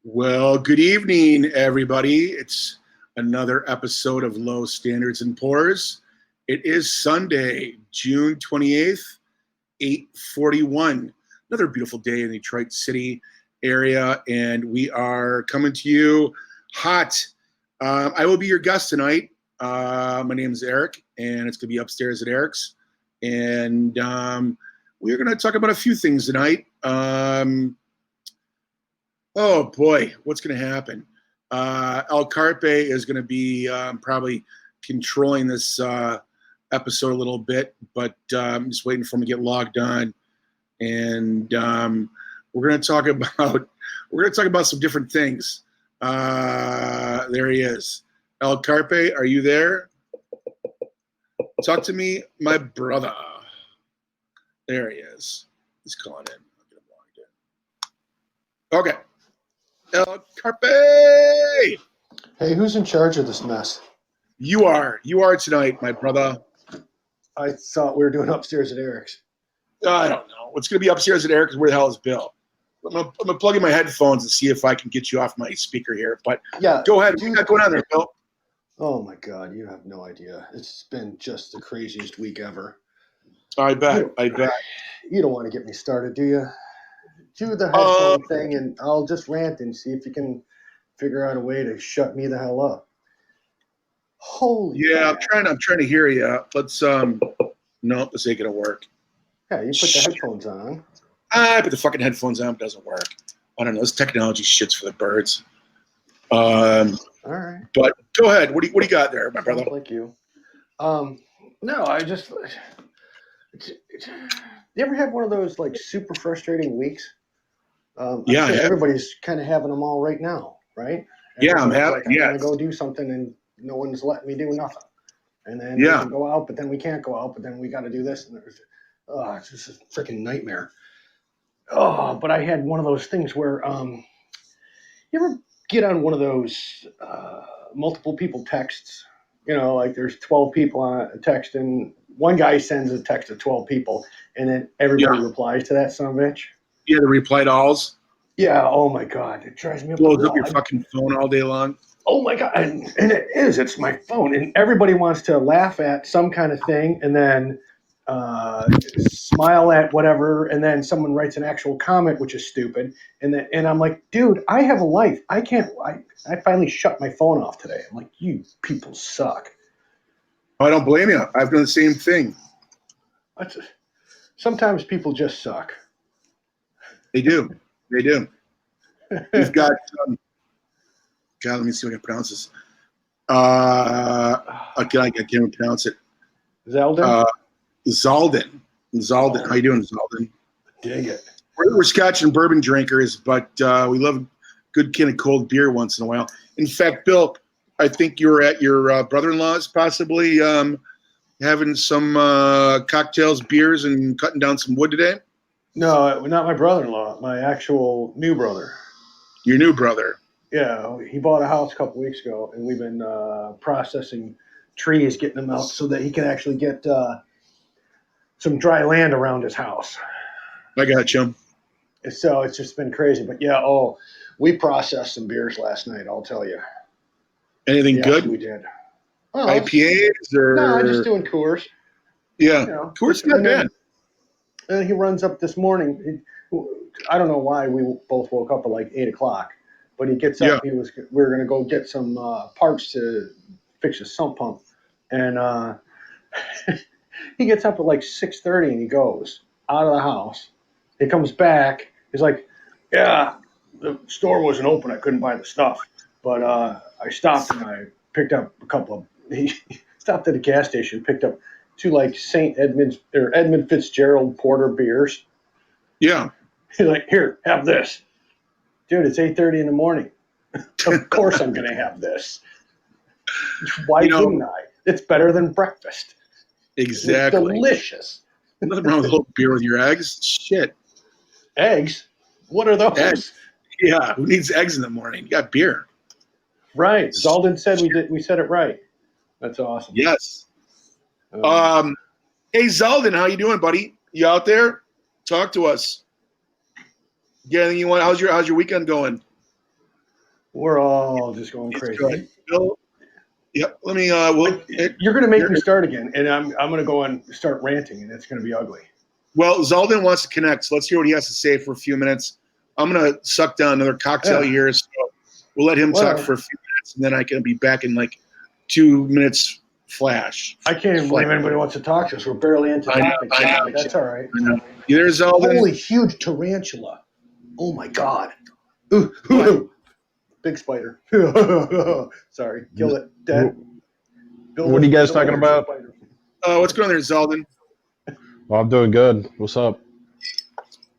Well, good evening, everybody. It's another episode of Low Standards and Pours. It is Sunday, June 28th, 8:41. Another beautiful day in the Detroit City area, and we are coming to you hot. I will be your guest tonight. My name is Eric, and it's going to be upstairs at Eric's. And we're going to talk about a few things tonight. Oh boy, what's going to happen? Carpe is going to be probably controlling this episode a little bit, but I'm just waiting for him to get logged on, and we're going to talk about some different things. There he is, Carpe. Are you there? Talk to me, my brother. There he is. He's calling in. I'll get him logged in. Okay. Carpe! Hey, who's in charge of this mess? You are. You are tonight, my brother. I thought we were doing upstairs at Eric's. I don't know. It's going to be upstairs at Eric's. Where the hell is Bill? I'm going to plug in my headphones and see if I can get you off my speaker here. But yeah, go ahead. What you got going on there, Bill? Oh, my God. You have no idea. It's been just the craziest week ever. I bet. You don't want to get me started, do you? Do the headphone thing, and I'll just rant and see if you can figure out a way to shut me the hell up. Holy yeah, God. I'm trying to hear you. Let's no, this ain't gonna work. Yeah, you put the headphones on. I put the fucking headphones on, it doesn't work. I don't know. This technology shit's for the birds. All right. But go ahead. What do you got there, my brother? Like you. No, I just. You ever have one of those like super frustrating weeks? Yeah, everybody's kind of having them all right now, right? Yeah, I'm having. I'm gonna go do something, and no one's letting me do nothing. And then we can go out, but then we can't go out, but then we got to do this, and it's just a freaking nightmare. Oh, but I had one of those things where you ever get on one of those multiple people texts? You know, like there's 12 people on a text, and one guy sends a text to 12 people, and then everybody replies to that son of a bitch. Yeah, the reply to alls. Yeah, oh my God. It drives me up. Blows up your fucking phone all day long. Oh my God. And it is. It's my phone. And everybody wants to laugh at some kind of thing and then smile at whatever. And then someone writes an actual comment, which is stupid. And I'm like, dude, I have a life. I finally shut my phone off today. I'm like, you people suck. I don't blame you. I've done the same thing. Sometimes people just suck. They do. You've got, God, let me see if I can pronounce this. I can't even pronounce it. Zeldin? Zalden. How you doing, Zalden? Dig it. We're Scotch and bourbon drinkers, but we love a good can of cold beer once in a while. In fact, Bill, I think you were at your brother-in-law's possibly having some cocktails, beers, and cutting down some wood today. No, not my brother-in-law. My actual new brother. Your new brother. Yeah, he bought a house a couple weeks ago, and we've been processing trees, getting them out so that he can actually get some dry land around his house. I got you. So it's just been crazy. But yeah, we processed some beers last night, I'll tell you. Anything good? We did. IPAs or? No, I'm just doing Coors. Yeah, Coors not bad. And he runs up this morning. I don't know why we both woke up at like 8 o'clock, but he gets up. We were going to go get some parts to fix his sump pump. And he gets up at like 6:30 and he goes out of the house. He comes back. He's like, yeah, the store wasn't open. I couldn't buy the stuff. But I stopped and I picked up a couple of, he stopped at a gas station, picked up two like St. Edmund's or Edmund Fitzgerald porter beers. Yeah. He's like, here, have this. Dude, it's 8:30 in the morning. Of course I'm going to have this. Why wouldn't I? It's better than breakfast. Exactly. It's delicious. Nothing wrong with a little beer with your eggs. Shit. Eggs? What are those? Eggs. Yeah, who needs eggs in the morning? You got beer. Right. Zalden said we said it right. That's awesome. Yes. Hey, Zeldin, how you doing, buddy? You out there? Talk to us. Yeah, anything you want? How's your weekend going? We're all just going He's crazy. good. Bill, yep. Let me. You're going to make me start again, and I'm going to go and start ranting, and it's going to be ugly. Well, Zalden wants to connect, so let's hear what he has to say for a few minutes. I'm going to suck down another cocktail here, so we'll let him talk for a few minutes, and then I can be back in like 2 minutes flash. I can't even believe anybody wants to talk to us. We're barely into topics. That's all right. There's Zalden. Holy huge tarantula. Oh, my God. Ooh. Big spider. Sorry. Kill it. Dead. What are you guys talking about? What's going on there, Zalden? Well, I'm doing good. What's up?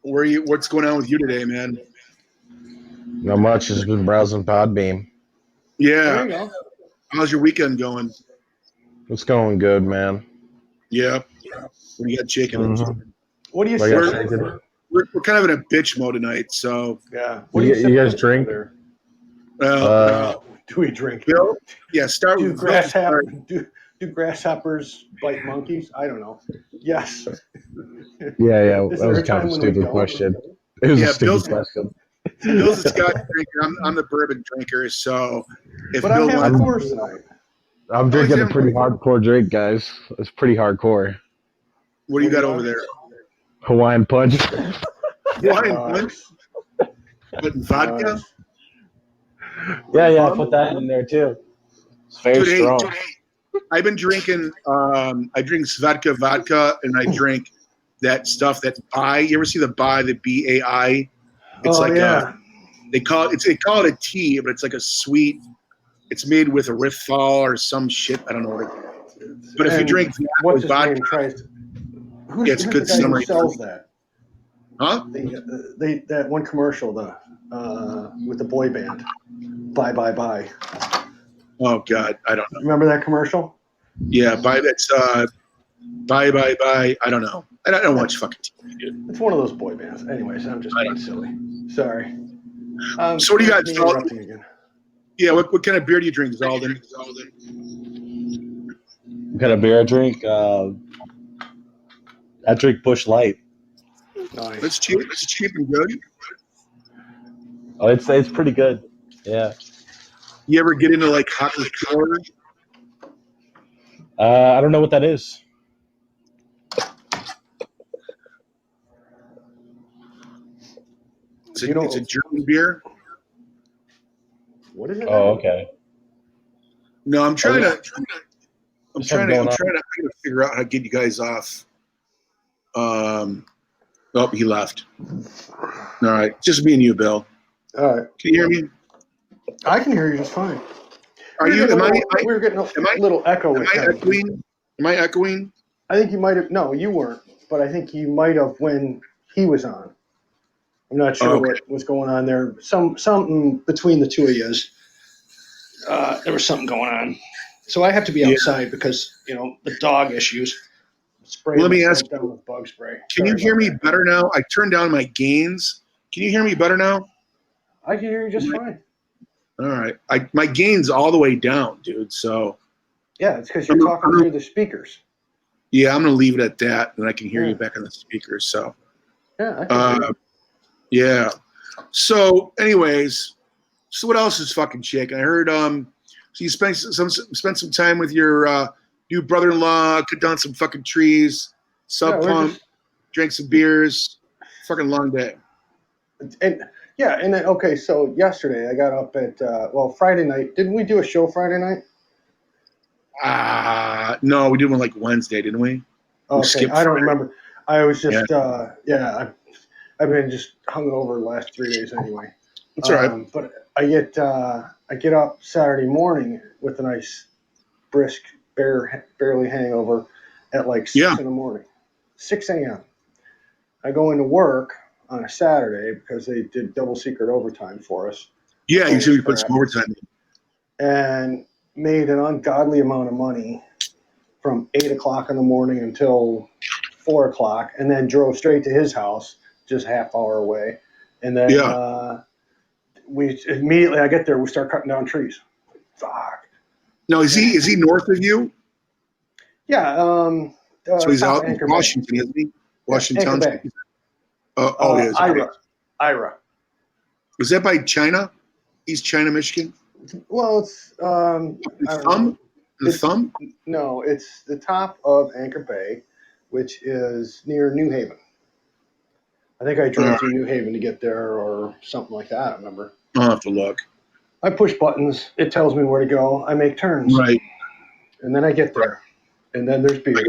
What's going on with you today, man? Not much. Just been browsing Podbeam. Yeah. There you go. How's your weekend going? It's going good, man. Yeah. What do you got shaking? Mm-hmm. What do you say? We're kind of in a bitch mode tonight, so. Yeah. What do you guys drink? There? Do we drink? Bill? Yeah, start do with do grasshoppers bite monkeys? I don't know. Yes. Yeah. That was kind of a stupid question. It was a stupid question. Bill's a Scotch drinker. I'm the bourbon drinker, so if but Bill I'm having Coors tonight. I'm drinking a pretty hardcore drink, guys. It's pretty hardcore. What do you got over there? Hawaiian punch. Hawaiian punch? With vodka? Yeah, I put that in there too. It's very strong. Dude, I've been drinking. I drink Svedka vodka, and I drink that stuff that's Bai. You ever see the Bai, the BAI? It's they call it a tea, but it's like a sweet. It's made with erythritol or some shit. I don't know what it is. But if you drink what's his vodka, name tries. It's a good summer. Who sells that? Huh? That one commercial with the boy band. Bye. Oh God, I don't know. Remember that commercial? Yeah, that's bye. I don't know. I don't watch fucking TV, dude. It's one of those boy bands. Anyways, I'm just being silly. Sorry. So what do you got, Zalden? Again. Yeah, what kind of beer do you drink, Zalden? What kind of beer I drink? I drink Busch Light. Nice. It's cheap and good. Oh, it's pretty good. Yeah. You ever get into like hot liqueur? I don't know what that is. It's a German beer. What is it? Oh, okay. No, I'm trying to figure out how to get you guys off. Oh, he left. All right, just me and you, Bill. All right. Can you hear me? I can hear you just fine. We're getting a little echo. Am I echoing? I think you might have. No, you weren't. But I think you might have when he was on. I'm not sure what was going on there. Something between the two of you. There was something going on. So I have to be outside because the dog issues. Let me ask you. With bug spray. Can you hear me better now? I turned down my gains. Can you hear me better now? I can hear you just fine. All right. My gain's all the way down, dude. So. Yeah, it's because you're talking through the speakers. Yeah, I'm gonna leave it at that, and I can hear you back on the speakers. So. Yeah. I can hear you. Yeah. So, anyways, what else is fucking shaking? I heard so you spent some time with your new brother-in-law, cut down some fucking trees, pump, drank some beers. Fucking long day. And then okay, so yesterday I got up at Friday night. Didn't we do a show Friday night? No, we did one like Wednesday, didn't we? Okay, I don't remember. I was just I've been just hungover the last 3 days anyway. That's all right. But I get up Saturday morning with a nice brisk, barely hangover at like 6 in the morning. 6 a.m. I go into work on a Saturday because they did double secret overtime for us. Yeah, you said we put some overtime in. And made an ungodly amount of money from 8 o'clock in the morning until 4 o'clock, and then drove straight to his house, just half hour away. And then we immediately, I get there, we start cutting down trees. Fuck. No, is he north of you? Yeah. So he's out in Washington, isn't he? Washington Township. He is. Ira. Was that by China? East China, Michigan? Well, it's I don't know. The thumb? No, it's the top of Anchor Bay, which is near New Haven. I think I drove through New Haven to get there or something like that. I don't remember. I'll have to look. I push buttons. It tells me where to go. I make turns. Right. And then I get there. And then there's beer.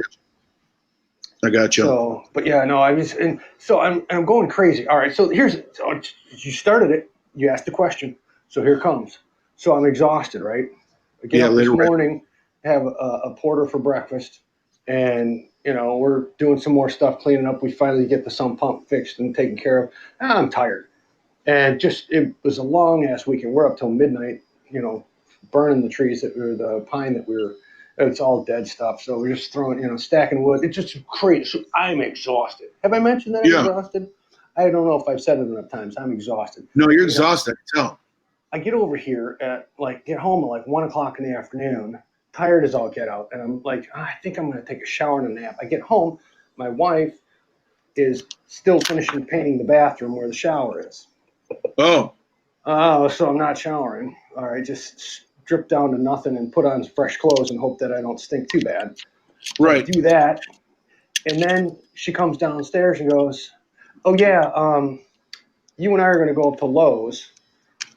I got you. So, but yeah, no, I'm going crazy. All right. So you started it. You asked the question. So here comes. So I'm exhausted, right? I get up this morning, have a porter for breakfast, and we're doing some more stuff, cleaning up. We finally get the sump pump fixed and taken care of. I'm tired, and it was a long ass weekend. We're up till midnight, burning the trees the pine that it's all dead stuff. So we're just throwing, stacking wood. It's just crazy. So I'm exhausted. Have I mentioned that I'm exhausted? I don't know if I've said it enough times. I'm exhausted. No, you're exhausted. Tell. I get over here get home at 1 o'clock in the afternoon, tired as all get out. And I'm like, I think I'm going to take a shower and a nap. I get home. My wife is still finishing painting the bathroom where the shower is. Oh, so I'm not showering. All right. Just strip down to nothing and put on fresh clothes and hope that I don't stink too bad. Right. I do that. And then she comes downstairs and goes, oh yeah, you and I are going to go up to Lowe's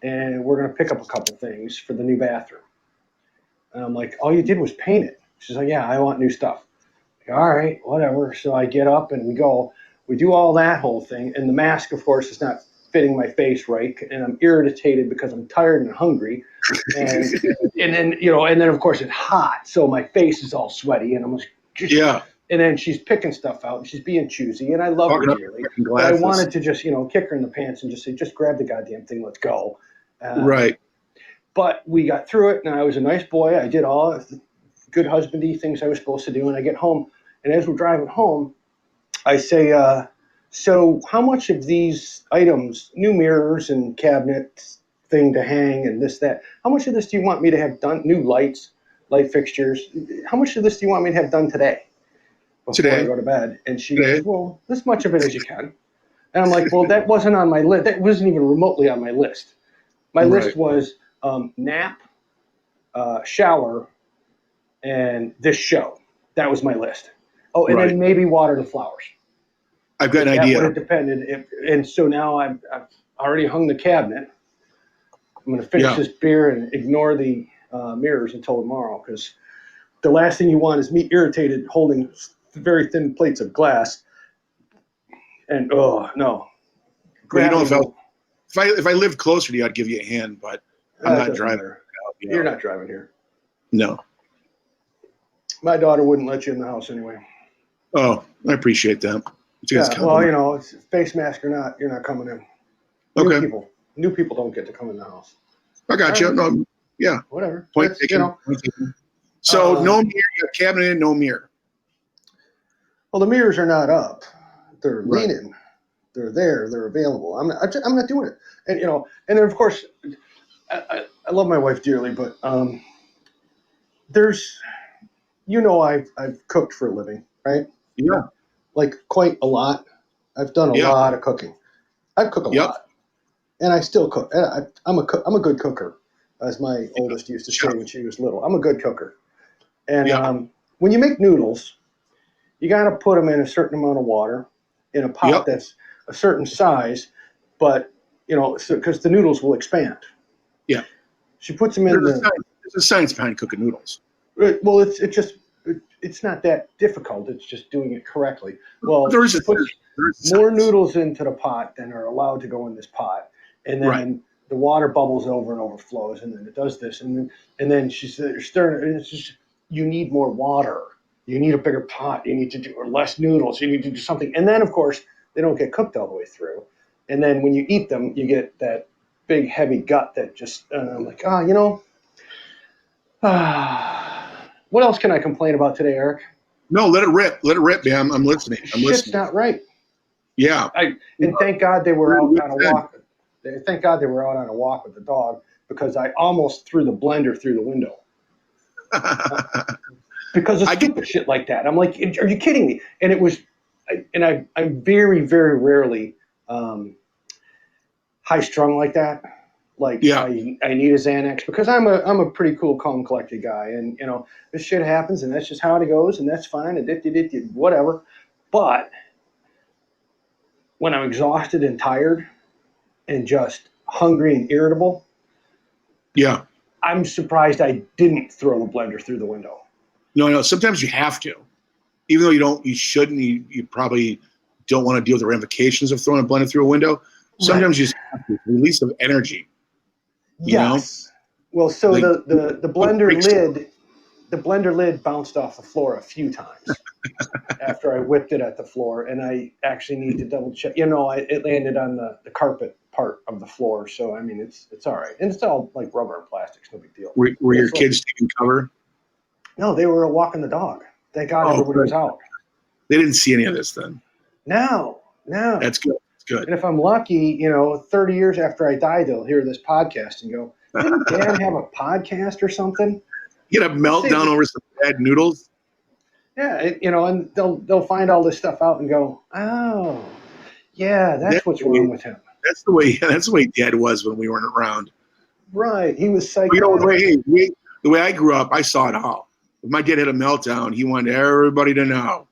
and we're going to pick up a couple things for the new bathroom. And I'm like, all you did was paint it. She's like, yeah, I want new stuff. Like, all right, whatever. So I get up and we do all that whole thing. And the mask, of course, is not fitting my face right. And I'm irritated because I'm tired and hungry. And then of course it's hot. So my face is all sweaty and I'm just, yeah. And then she's picking stuff out and she's being choosy and I love her dearly. But I wanted to just, kick her in the pants and just say, just grab the goddamn thing. Let's go. Right. But we got through it and I was a nice boy. I did all the good husbandy things I was supposed to do. And I get home and as we're driving home, I say, so how much of these items, new mirrors and cabinet thing to hang and this, that, how much of this do you want me to have done? New lights, light fixtures. How much of this do you want me to have done today? Before I go to bed. And she goes, well, this much of it as you can. And I'm like, well, that wasn't on my list. That wasn't even remotely on my list. My list was nap, shower, and this show. That was my list. Oh, and then maybe water the flowers. I've got an idea. That would have depended. And so now I've already hung the cabinet. I'm going to finish this beer and ignore the mirrors until tomorrow because the last thing you want is me irritated holding very thin plates of glass. And no. Well, if I lived closer to you, I'd give you a hand, but I'm not driving. You're not driving here. No. My daughter wouldn't let you in the house anyway. Oh, I appreciate that. Well, it's face mask or not, you're not coming in. New people don't get to come in the house. I got you. No, yeah. Whatever. Point taken. So no mirror, you have cabinet in, no mirror. Well, the mirrors are not up. They're leaning. They're there. They're available. I'm not doing it. And and then of course, I love my wife dearly, but there's, I've cooked for a living, right? Yeah. Like quite a lot. I've done a lot of cooking. I've cooked a lot, and I still cook. I'm a good cooker, as my oldest used to say when she was little. I'm a good cooker, and when you make noodles, you got to put them in a certain amount of water in a pot that's a certain size, but because the noodles will expand. Yeah. She puts them in There's a science behind cooking noodles. Well, it's not that difficult. It's just doing it correctly. Well, she puts more noodles into the pot than are allowed to go in this pot, and then the water bubbles over and overflows, and then it does this, and then she's stirring, and it's just, you need more water. You need a bigger pot. You need to do less noodles. You need to do something. And then, of course, they don't get cooked all the way through. And then when you eat them, you get that big, heavy gut that just, I'm like, what else can I complain about today, Eric? No, let it rip. Let it rip, man. I'm listening. Shit's not right. Yeah. And thank God they were out on a walk. Thank God they were out on a walk with the dog because I almost threw the blender through the window. Because of stupid shit like that. I'm like, are you kidding me? And it was, I'm very, very rarely high strung like that. Like, Yeah. I need a Xanax because I'm a pretty cool, calm, collected guy, and this shit happens, and that's just how it goes, and that's fine, and whatever. But when I'm exhausted and tired, and just hungry and irritable, yeah, I'm surprised I didn't throw the blender through the window. No. Sometimes you have to, even though you shouldn't. You probably don't want to deal with the ramifications of throwing a blender through a window. Sometimes you just have to. Release of energy. Yes. Well, so Like, the blender lid bounced off the floor a few times after I whipped it at the floor, and I actually need to double check. It landed on the carpet part of the floor, so I mean it's all right, and it's all like rubber and plastics, no big deal. Were your kids taking cover? No, they were walking the dog. Thank God everybody was out. They didn't see any of this then. No. That's good. Good. And if I'm lucky, 30 years after I die, they'll hear this podcast and go, didn't Dad have a podcast or something? You get a meltdown over some bad noodles. Yeah, and they'll find all this stuff out and go, oh, yeah, that's what's wrong with him. That's the way Dad was when we weren't around. Right, he was psychotic. The way I grew up, I saw it all. If my dad had a meltdown, he wanted everybody to know.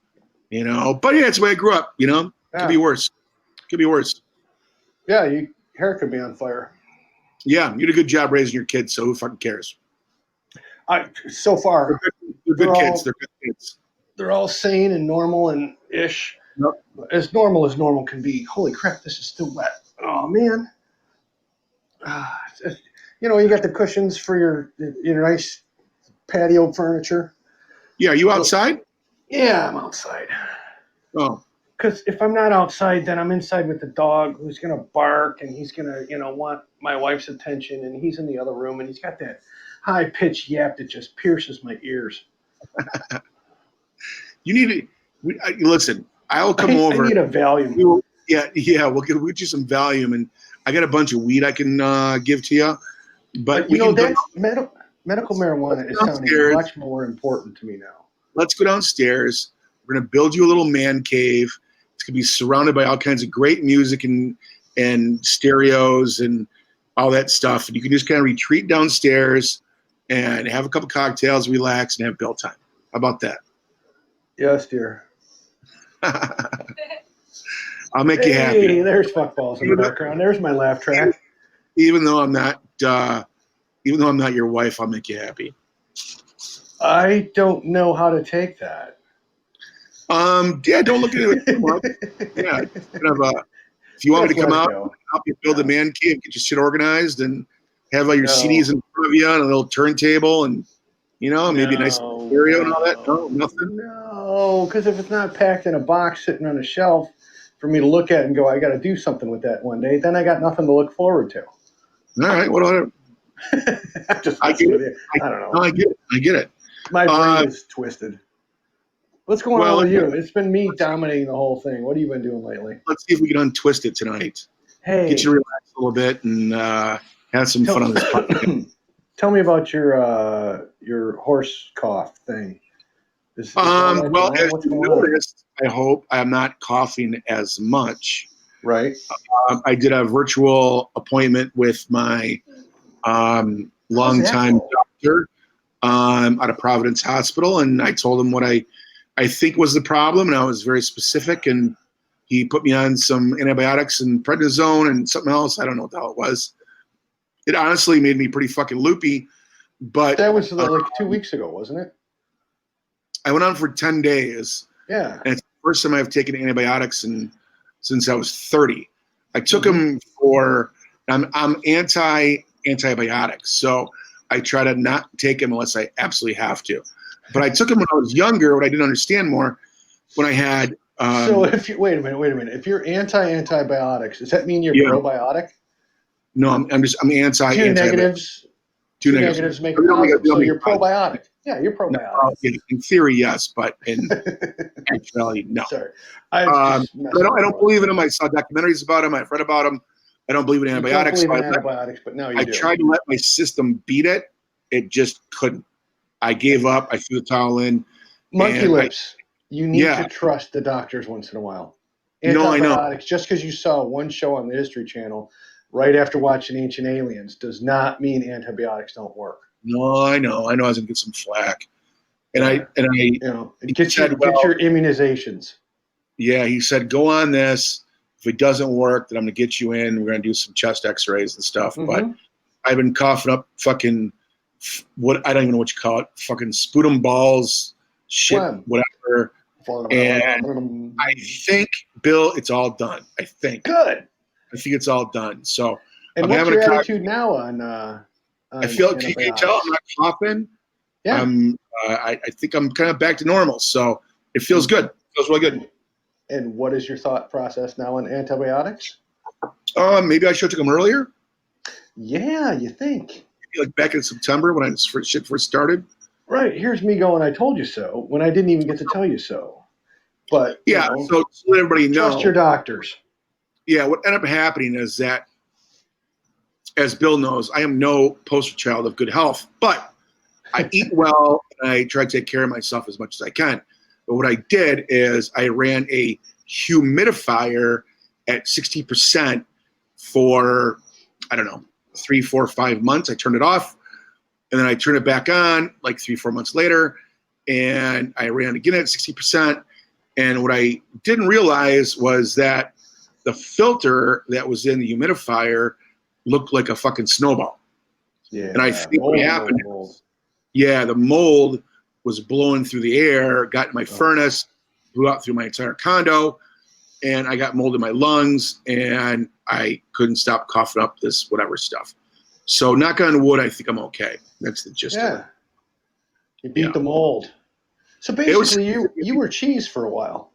But yeah, that's the way I grew up. Could be worse. Could be worse. Yeah, your hair could be on fire. Yeah, you did a good job raising your kids, so who fucking cares? So far, they're good kids. They're good kids. They're all sane and normal and ish. Yep. As normal can be. Holy crap, this is still wet. Oh man. You got the cushions for your nice patio furniture. Yeah, are you outside? Yeah, I'm outside. Oh. Because if I'm not outside, then I'm inside with the dog who's going to bark and he's going to, want my wife's attention, and he's in the other room and he's got that high-pitched yap that just pierces my ears. You need to listen. I'll come over. I need a Valium. Yeah. We'll get you some Valium, and I got a bunch of weed I can give to you. But that's medical marijuana is sounding much more important to me now. Let's go downstairs. We're gonna build you a little man cave. It's gonna be surrounded by all kinds of great music and stereos and all that stuff. And you can just kind of retreat downstairs and have a couple cocktails, relax, and have bill time. How about that? Yes, dear. I'll make you happy. Hey, there's fuckballs in the background. There's my laugh track. Even though I'm not your wife, I'll make you happy. I don't know how to take that. Yeah, don't look at it too much. Yeah, if you want me to come out, help you build a man cave, get your shit organized, and have all your CDs in front of you on a little turntable, and maybe a nice stereo and all that. No, nothing. No, because if it's not packed in a box sitting on a shelf for me to look at and go, I got to do something with that one day, then I got nothing to look forward to. All right, whatever. I get it. I don't know. No, I get it. My brain is twisted. What's going on with you? It's been me dominating the whole thing. What have you been doing lately? Let's see if we can untwist it tonight. Hey, get you to relax a little bit and have some fun on this podcast. Tell me about your horse cough thing. Well, as you noticed, I hope I'm not coughing as much. Right. I did a virtual appointment with my longtime doctor out of Providence Hospital, and I told him what I think was the problem, and I was very specific, and he put me on some antibiotics and prednisone and something else. I don't know what the hell it was. It honestly made me pretty fucking loopy, but that was like 2 weeks ago, wasn't it? I went on for 10 days. Yeah. And it's the first time I've taken antibiotics since I was 30. I took them I'm anti-antibiotics, so I try to not take them unless I absolutely have to. But I took them when I was younger, when I didn't understand more, when I had. So if you wait a minute. If you're anti-antibiotics, does that mean you're probiotic? No, I'm anti. Two negatives. Two negatives make a positive. So you're probiotic. Yeah, you're probiotic. No, in theory, yes, but in actuality, no. Sorry. I don't believe in them. I saw documentaries about them. I've read about them. I don't believe in antibiotics. You don't believe in antibiotics, but now you do. I tried to let my system beat it. It just couldn't. I gave up. I threw the towel in. Monkey lips. You need to trust the doctors once in a while. Antibiotics, just because you saw one show on the History Channel right after watching Ancient Aliens does not mean antibiotics don't work. No, I know. I was gonna get some flack, and get your immunizations. Yeah, he said, go on this. If it doesn't work, then I'm gonna get you in. We're gonna do some chest X-rays and stuff. Mm-hmm. But I've been coughing up fucking what I don't even know what you call it, fucking sputum balls, shit, whatever. And I think, Bill, it's all done. I think. Good. I think it's all done. So and what's your attitude now on I feel like you can tell I'm not coughing. Yeah. I think I'm kind of back to normal. So it feels good. It feels really good. And what is your thought process now on antibiotics? Maybe I should have took them earlier. Yeah, you think? Like back in September when shit first started. Right. Here's me going, I told you so, when I didn't even get to tell you so. But yeah, so let everybody know. Trust your doctors. Yeah, what ended up happening is that, as Bill knows, I am no poster child of good health, but I eat well and I try to take care of myself as much as I can. But what I did is I ran a humidifier at 60% for, I don't know, 3, 4, 5 months. I turned it off and then I turned it back on like 3, 4 months later. And I ran again at 60%. And what I didn't realize was that the filter that was in the humidifier looked like a fucking snowball. Yeah. And I think what happened, the mold was blowing through the air, got in my furnace, blew out through my entire condo, and I got mold in my lungs, and I couldn't stop coughing up this whatever stuff. So knock on wood, I think I'm okay. That's the gist of it. You beat the mold. So basically, you were cheese for a while.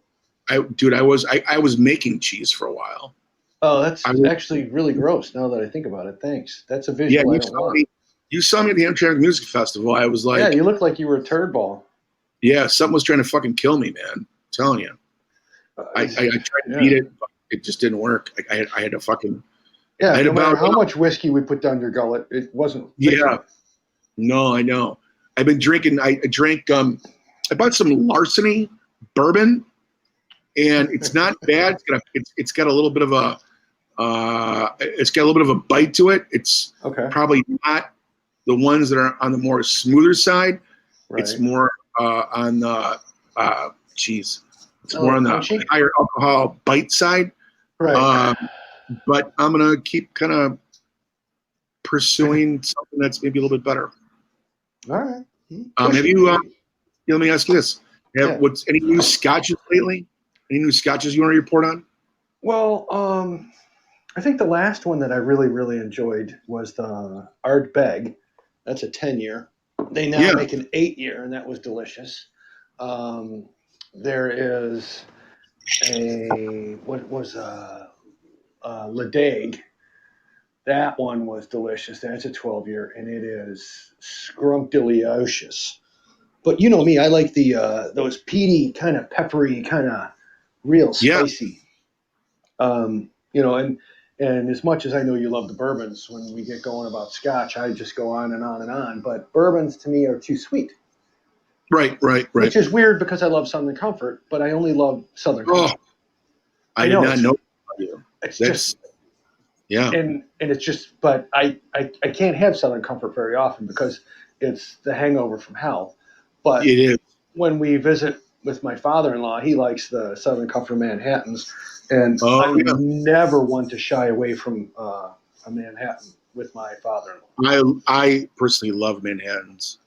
I was making cheese for a while. Oh, that's actually really gross now that I think about it. Thanks. That's a visual I don't want. You saw me at the Amtrak Music Festival. I was like... Yeah, you looked like you were a turd ball. Yeah, something was trying to fucking kill me, man. I'm telling you. I tried to beat it, but it just didn't work. I had to fucking... Yeah, no matter how much whiskey we put down your gullet, it wasn't... Yeah. No, I know. I've been drinking... I bought some Larceny bourbon, and it's not bad. It's got a little bit of a... it's got a little bit of a bite to it. It's probably not the ones that are on the more smoother side. Right. It's more on the it's more on the higher alcohol bite side. Right. But I'm gonna keep kind of pursuing something that's maybe a little bit better. All right. Have you? Let me ask you this: what's any new scotches lately? Any new scotches you want to report on? Well, I think the last one that I really, really enjoyed was the Ardbeg. That's a 10-year. They now make an 8-year, and that was delicious. There is Ledaig. That one was delicious. That's a 12-year, and it is scrumptious. But you know me, I like the those peaty, kind of peppery, kind of real spicy. And as much as I know you love the bourbons, when we get going about scotch, I just go on and on and on. But bourbons to me are too sweet. Right. Which is weird because I love Southern Comfort, but I only love Southern Comfort. I did not know you. It's just and it's just, but I can't have Southern Comfort very often because it's the hangover from hell. But it is. When we visit with my father-in-law, he likes the Southern Comfort Manhattans. And I'm never one to shy away from a Manhattan with my father-in-law. I personally love Manhattans.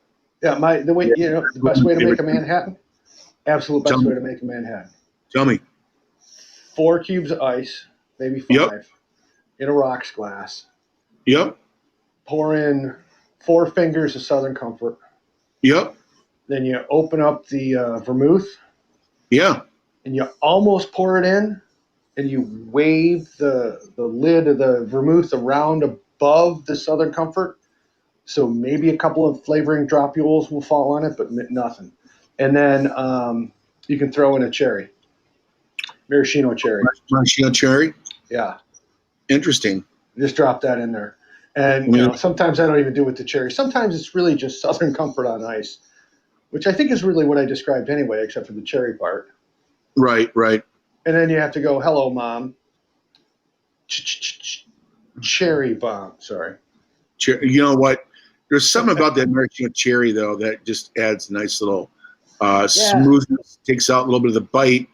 Yeah, the best way to make a Manhattan? Absolute best way to make a Manhattan. Tell me. 4 cubes of ice, maybe 5, in a rocks glass. Yep. Pour in 4 fingers of Southern Comfort. Yep. Then you open up the vermouth. Yeah. And you almost pour it in. And you wave the lid of the vermouth around above the Southern Comfort. So maybe a couple of flavoring dropules will fall on it, but nothing. And then you can throw in a cherry. Maraschino cherry. Maraschino cherry? Yeah. Interesting. Just drop that in there. And sometimes I don't even do it with the cherry. Sometimes it's really just Southern Comfort on ice, which I think is really what I described anyway, except for the cherry part. Right. And then you have to go, hello, Mom. Cherry bomb. Sorry. You know what? There's something about that maraschino cherry though that just adds a nice little smoothness. Takes out a little bit of the bite.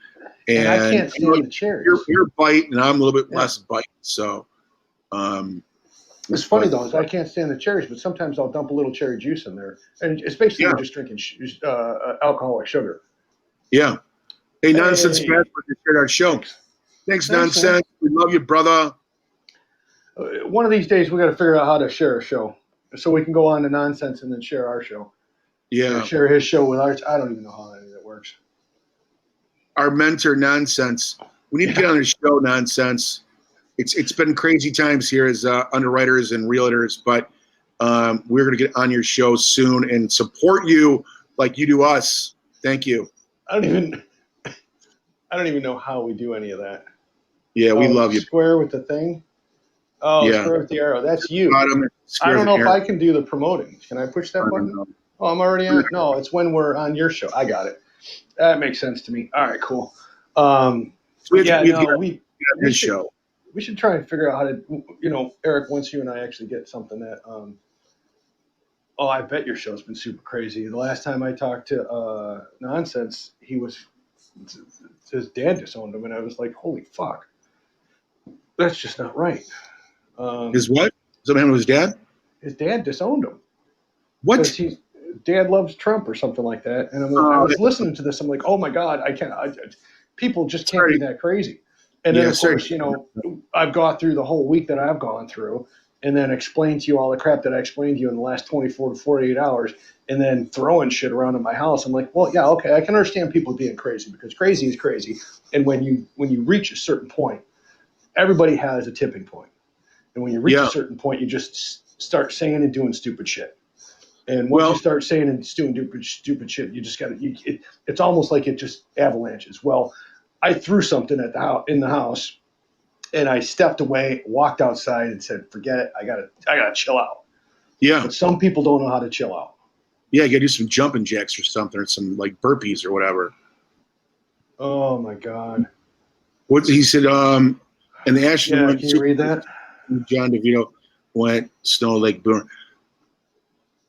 And I can't stand the cherries. You're bite, and I'm a little bit less bite. So, it's funny though, is I can't stand the cherries, but sometimes I'll dump a little cherry juice in there, and it's basically just drinking alcoholic sugar. Yeah. Hey, Nonsense Pat, for shared our show. Thanks, Nonsense. Man. We love you, brother. One of these days, we got to figure out how to share a show, so we can go on to Nonsense and then share our show. Yeah. Or share his show with ours. I don't even know how any of that works. Our mentor, Nonsense. We need to get on his show, Nonsense. It's been crazy times here as underwriters and realtors, but we're going to get on your show soon and support you like you do us. Thank you. I don't even know how we do any of that. Yeah, we love you. Square with the thing. Oh, yeah. Square with the arrow. That's you. I don't know if I can do the promoting. Can I push that button? Oh, I'm already on. No, it's when we're on your show. I got it. That makes sense to me. All right, cool. We should try and figure out how to, Eric, once you and I actually get something that, I bet your show's been super crazy. The last time I talked to Nonsense, his dad disowned him, and I was like, holy fuck. That's just not right. His what? Something happened with his dad? His dad disowned him. What? Dad loves Trump or something like that. And I was listening to this. I'm like, oh my God, I can't. People just can't be that crazy. And then, of course, I've gone through the whole week that I've gone through and then explained to you all the crap that I explained to you in the last 24 to 48 hours and then throwing shit around in my house. I'm like, well, yeah, okay, I can understand people being crazy because crazy is crazy. And when you reach a certain point, everybody has a tipping point. And when you reach a certain point, you just start saying and doing stupid shit. And once you start saying and doing stupid shit, you just got to. It's almost like it just avalanches. Well, I threw something in the house, and I stepped away, walked outside, and said, "Forget it. I gotta chill out." Yeah. But some people don't know how to chill out. Yeah, you gotta do some jumping jacks or something, or some like burpees or whatever. Oh my God. What he said? And the Ashton. Yeah, can you read that? John DeVito went Snow Lake Boone.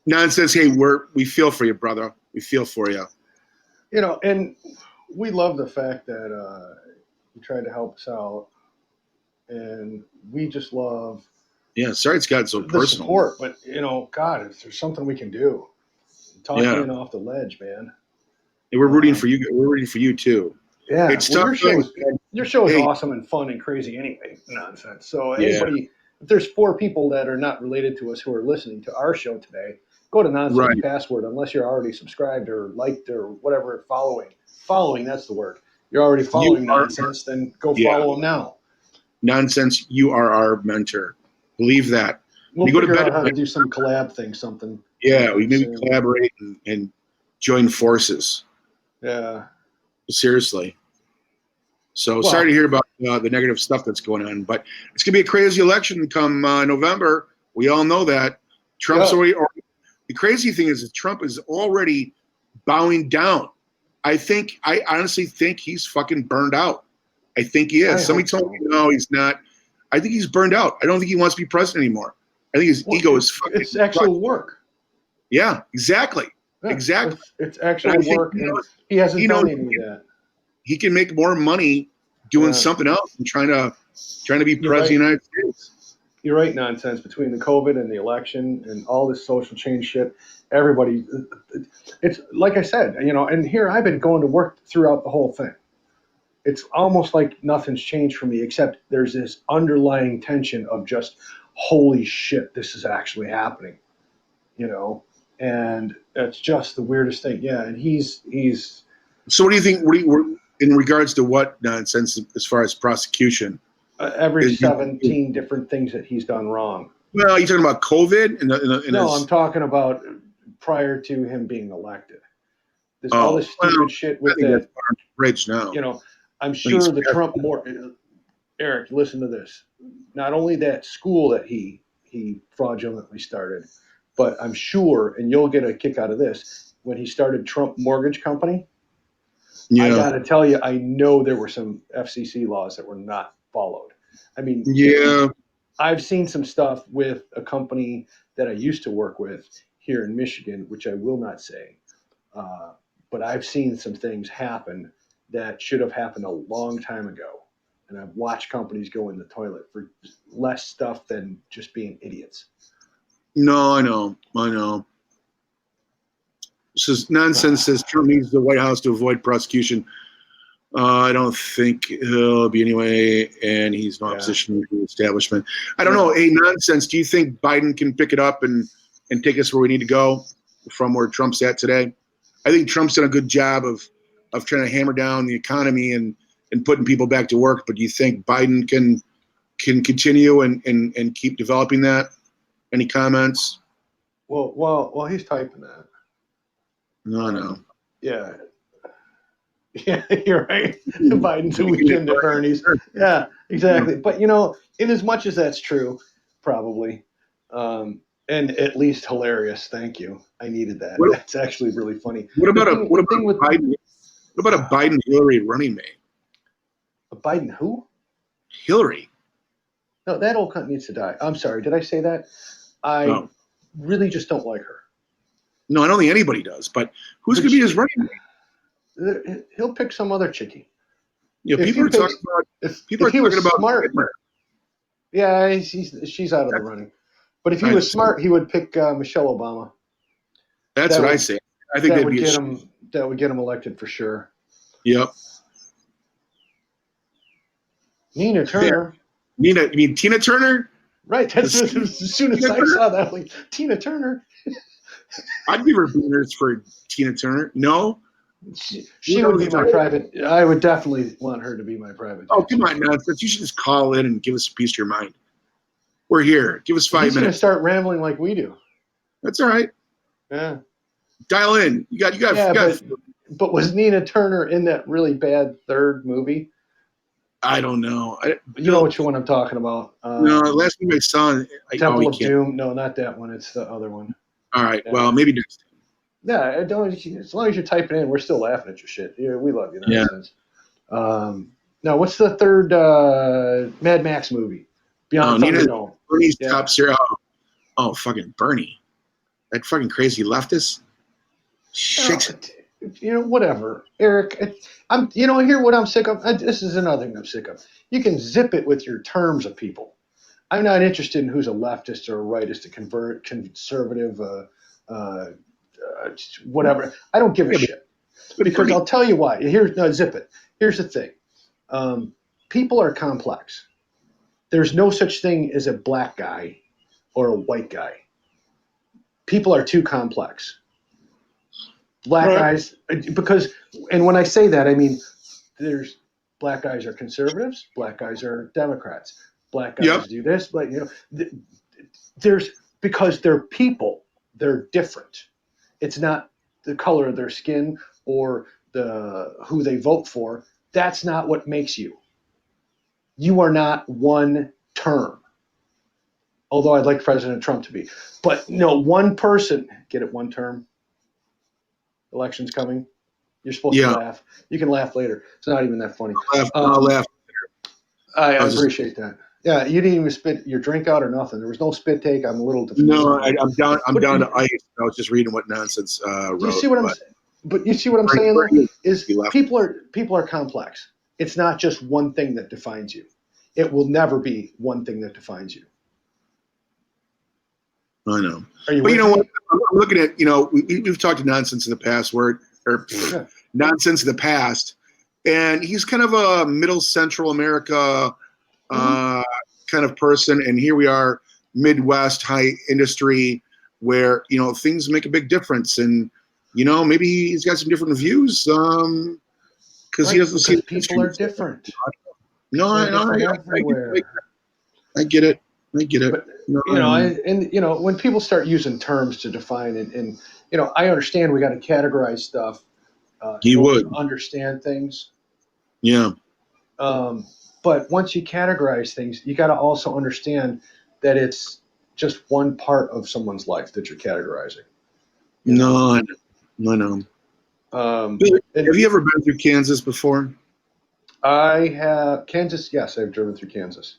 Nonsense. Hey, we feel for you, brother. We feel for you. And we love the fact that you tried to help us out, and we just love. Yeah, sorry it's gotten so personal. Support, but God, if there's something we can do, talk me off the ledge, man. And we're rooting for you. We're rooting for you too. Yeah, it's tough. Your show is awesome and fun and crazy anyway. Nonsense. So anybody, if there's 4 people that are not related to us who are listening to our show today, go to Nonsense Password unless you're already subscribed or liked or whatever. Following, that's the word. You're already following Nonsense, then go follow them now. Nonsense, you are our mentor. Believe that. We'll figure out how to do some collab thing, something. Yeah, we maybe collaborate and join forces. Yeah. Seriously. So sorry to hear about the negative stuff that's going on, but it's going to be a crazy election come November. We all know that. Trump's already. The crazy thing is that Trump is already bowing down. I honestly think he's fucking burned out. I think he is. Somebody told me, no, he's not. I think he's burned out. I don't think he wants to be president anymore. I think his ego is fucking. It's actual work. Yeah, exactly. Yeah, exactly. It's actual work. He hasn't done any of that. He can make more money doing something else than trying to be president of the United States. You're right, Nonsense. Between the COVID and the election and all this social change shit, everybody, it's like I said, and here I've been going to work throughout the whole thing. It's almost like nothing's changed for me, except there's this underlying tension of just, holy shit, this is actually happening, and it's just the weirdest thing. Yeah, and he's. So what do you think? In regards to what Nonsense as far as prosecution? Every 17 different things that he's done wrong. Well, are you talking about COVID? I'm talking about prior to him being elected. All this stupid shit with that bridge now. I'm sure the Trump Eric, listen to this. Not only that school that he fraudulently started, but I'm sure, and you'll get a kick out of this, when he started Trump Mortgage Company, I got to tell you, I know there were some FCC laws that were not followed. I mean, I've seen some stuff with a company that I used to work with here in Michigan, which I will not say. But I've seen some things happen that should have happened a long time ago. And I've watched companies go in the toilet for less stuff than just being idiots. No, I know. This is nonsense. Says Trump needs the White House to avoid prosecution. I don't think he'll be anyway, and he's not positioned to the establishment. I don't know. Hey, nonsense. Do you think Biden can pick it up and take us where we need to go from where Trump's at today? I think Trump's done a good job of trying to hammer down the economy and putting people back to work. But do you think Biden can continue and keep developing that? Any comments? Well, he's typing that. No. Yeah. Yeah, you're right. Biden's a weekend at Bernie's. Yeah, exactly. But, in as much as that's true, probably, and at least hilarious. Thank you. I needed that. That's actually really funny. What about a Biden Hillary running mate? A Biden who? Hillary. No, that old cunt needs to die. I'm sorry. Did I say that? I really just don't like her. No, I don't think anybody does. But who's going to be his running mate? He'll pick some other chickie. People are talking about smart. Yeah, she's out of the running. But if he was smart, he would pick Michelle Obama. That's what I say. I think that would get him elected for sure. Yep. Nina Turner. You mean Tina Turner? Right. That's as soon as I saw that, like Tina Turner. I'd give her beaners for Tina Turner. No. She would be my private. I would definitely want her to be my private. Oh, come on, nonsense. You should just call in and give us a piece of your mind. We're here. Give us 5 minutes. He's going to start rambling like we do. That's all right. Yeah. Dial in. You got. But was Nina Turner in that really bad third movie? I don't know. You know which one I'm talking about. No, last time I saw Temple of Doom. No, not that one. It's the other one. All right. Yeah. Well, maybe next time. Yeah, as long as you're typing in, we're still laughing at your shit. Yeah, we love you. Nonsense. Now, what's the third Mad Max movie? Beyond Thunderdome. Bernie's top zero. Oh, fucking Bernie. That fucking crazy leftist. Shit. Whatever. Eric, here what I'm sick of. This is another thing I'm sick of. You can zip it with your terms of people. I'm not interested in who's a leftist or a rightist, a conservative, whatever. I don't give a shit. Because I'll tell you why. Zip it. Here's the thing. People are complex. There's no such thing as a black guy or a white guy. People are too complex. Black guys, and when I say that, I mean, there's black guys are conservatives, black guys are Democrats, black guys do this, but there's because they're people, they're different. It's not the color of their skin or who they vote for. That's not what makes you. You are not one term. Although I'd like President Trump to be. But no, one person, get it, one term. Election's coming. You're supposed to laugh. You can laugh later. It's not even that funny. I'll laugh later. I appreciate that. Yeah, you didn't even spit your drink out or nothing. There was no spit take. I'm a little defeated. No, I'm down to ice. I was just reading what nonsense wrote. You see what I'm saying? But you see what I'm saying though? Is people are complex. It's not just one thing that defines you. It will never be one thing that defines you. I know. But you know what? I'm looking at, we've talked to nonsense in the past nonsense in the past. And he's kind of a middle central America kind of person. And here we are, Midwest high industry where, things make a big difference. And, maybe he's got some different views because he doesn't see people are different. No, I get it. But, when people start using terms to define and I understand we got to categorize stuff. You would understand things. Yeah. But once you categorize things, you got to also understand that it's just one part of someone's life that you're categorizing. No. Have you ever been through Kansas before? I have. Kansas, yes, I've driven through Kansas.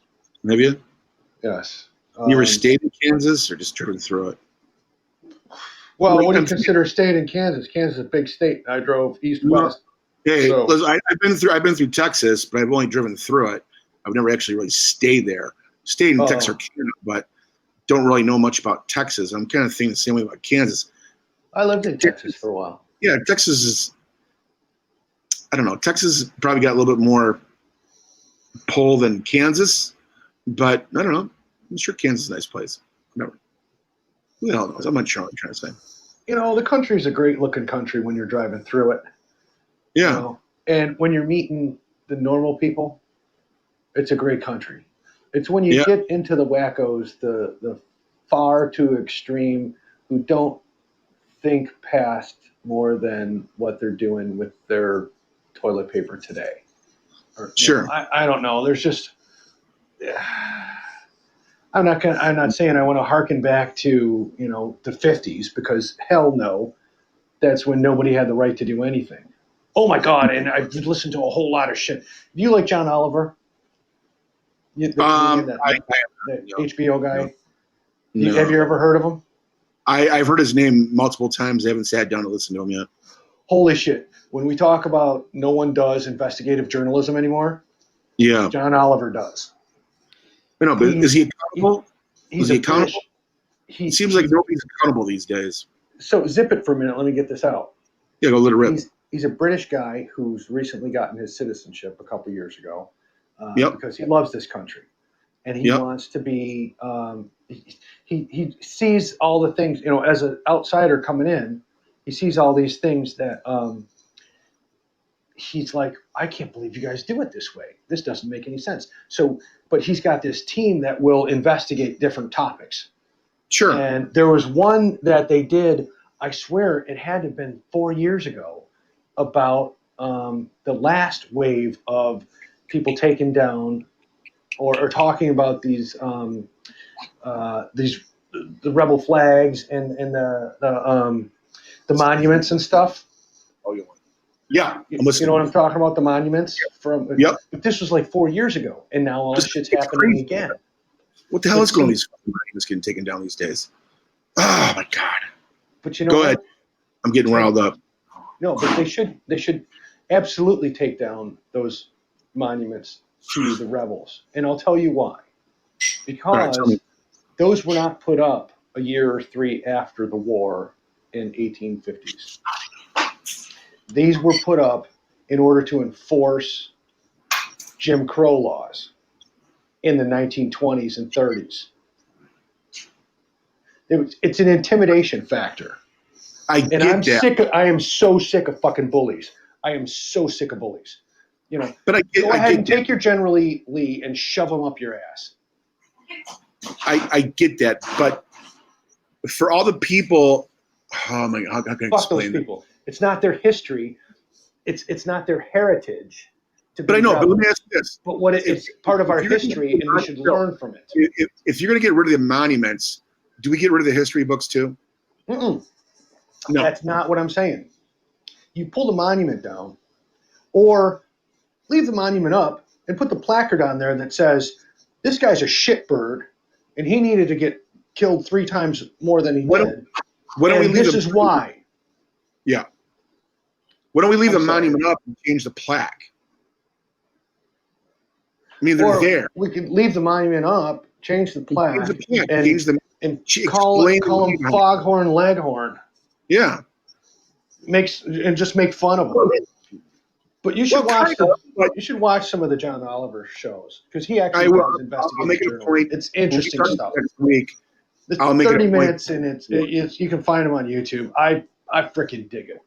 Have you? Yes. You ever stayed in Kansas or just driven through it? Well, what do you consider a state in Kansas? Kansas is a big state. I drove east-west. Hey, so. Listen, I've been through Texas, but I've only driven through it. I've never actually really stayed there. Stayed in Texarkana, but don't really know much about Texas. I'm kind of thinking the same way about Kansas. I lived in Texas for a while. Yeah, Texas is, I don't know. Texas probably got a little bit more pull than Kansas, but I don't know. I'm sure Kansas is a nice place. Whatever. Who the hell knows? I'm not sure what I'm trying to say. You know, the country is a great-looking country when you're driving through it. Yeah. You know? And when you're meeting the normal people, it's a great country. It's when you get into the wackos, the far too extreme, who don't think past more than what they're doing with their toilet paper today. Or, sure. You know, I don't know. There's just I'm not saying I want to harken back to, you know, the 50s, because hell no, that's when nobody had the right to do anything. Oh my God! And I've listened to a whole lot of shit. Do you like John Oliver? The HBO guy. No. Have you ever heard of him? I've heard his name multiple times. I haven't sat down to listen to him yet. Holy shit! When we talk about no one does investigative journalism anymore, John Oliver does. I know, but is he accountable? Is he accountable? It seems like nobody's accountable these days. So zip it for a minute. Let me get this out. Yeah, go let it rip. He's a British guy who's recently gotten his citizenship a couple years ago because he loves this country. And he wants to be he sees all the things, you know, as an outsider coming in, he sees all these things that he's like, I can't believe you guys do it this way. This doesn't make any sense. So, but he's got this team that will investigate different topics. Sure. And there was one that they did, I swear it had to have been 4 years ago, about the last wave of people taken down or talking about these the rebel flags and the monuments and stuff. Oh, yeah. You know what I'm talking about? The monuments But this was like 4 years ago, and now all this shit's happening again. What the hell is going on with these monuments getting taken down these days? Oh my God! But you know, go ahead. I'm getting riled up. No, but they should absolutely take down those monuments to the rebels, and I'll tell you why. Because those were not put up a year or three after the war in 1850s. These were put up in order to enforce Jim Crow laws in the 1920s and 30s. It's an intimidation factor. I am so sick of fucking bullies. I am so sick of bullies. You know, but go ahead and take your General Lee and shove them up your ass. I get that, but for all the people, oh my God, how can I explain those people? It's not their history. It's not their heritage. But I know. But let me ask you this. But it's part of our history, and we should learn from it. If you're going to get rid of the monuments, do we get rid of the history books too? No, that's not what I'm saying. You pull the monument down, or leave the monument up and put the placard on there that says, "This guy's a shitbird, and he needed to get killed 3 times more than he did. This is why." Yeah. Why don't we leave the monument up and change the plaque? I mean, they're there. We could leave the monument up, change the plaque, and call him Foghorn Leghorn. Yeah. Just make fun of him. But you should watch some of the John Oliver shows, because he actually does investigative journalism. It's interesting stuff. Next week, I'll make 30 minutes, and it's you can find him on YouTube. I freaking dig it.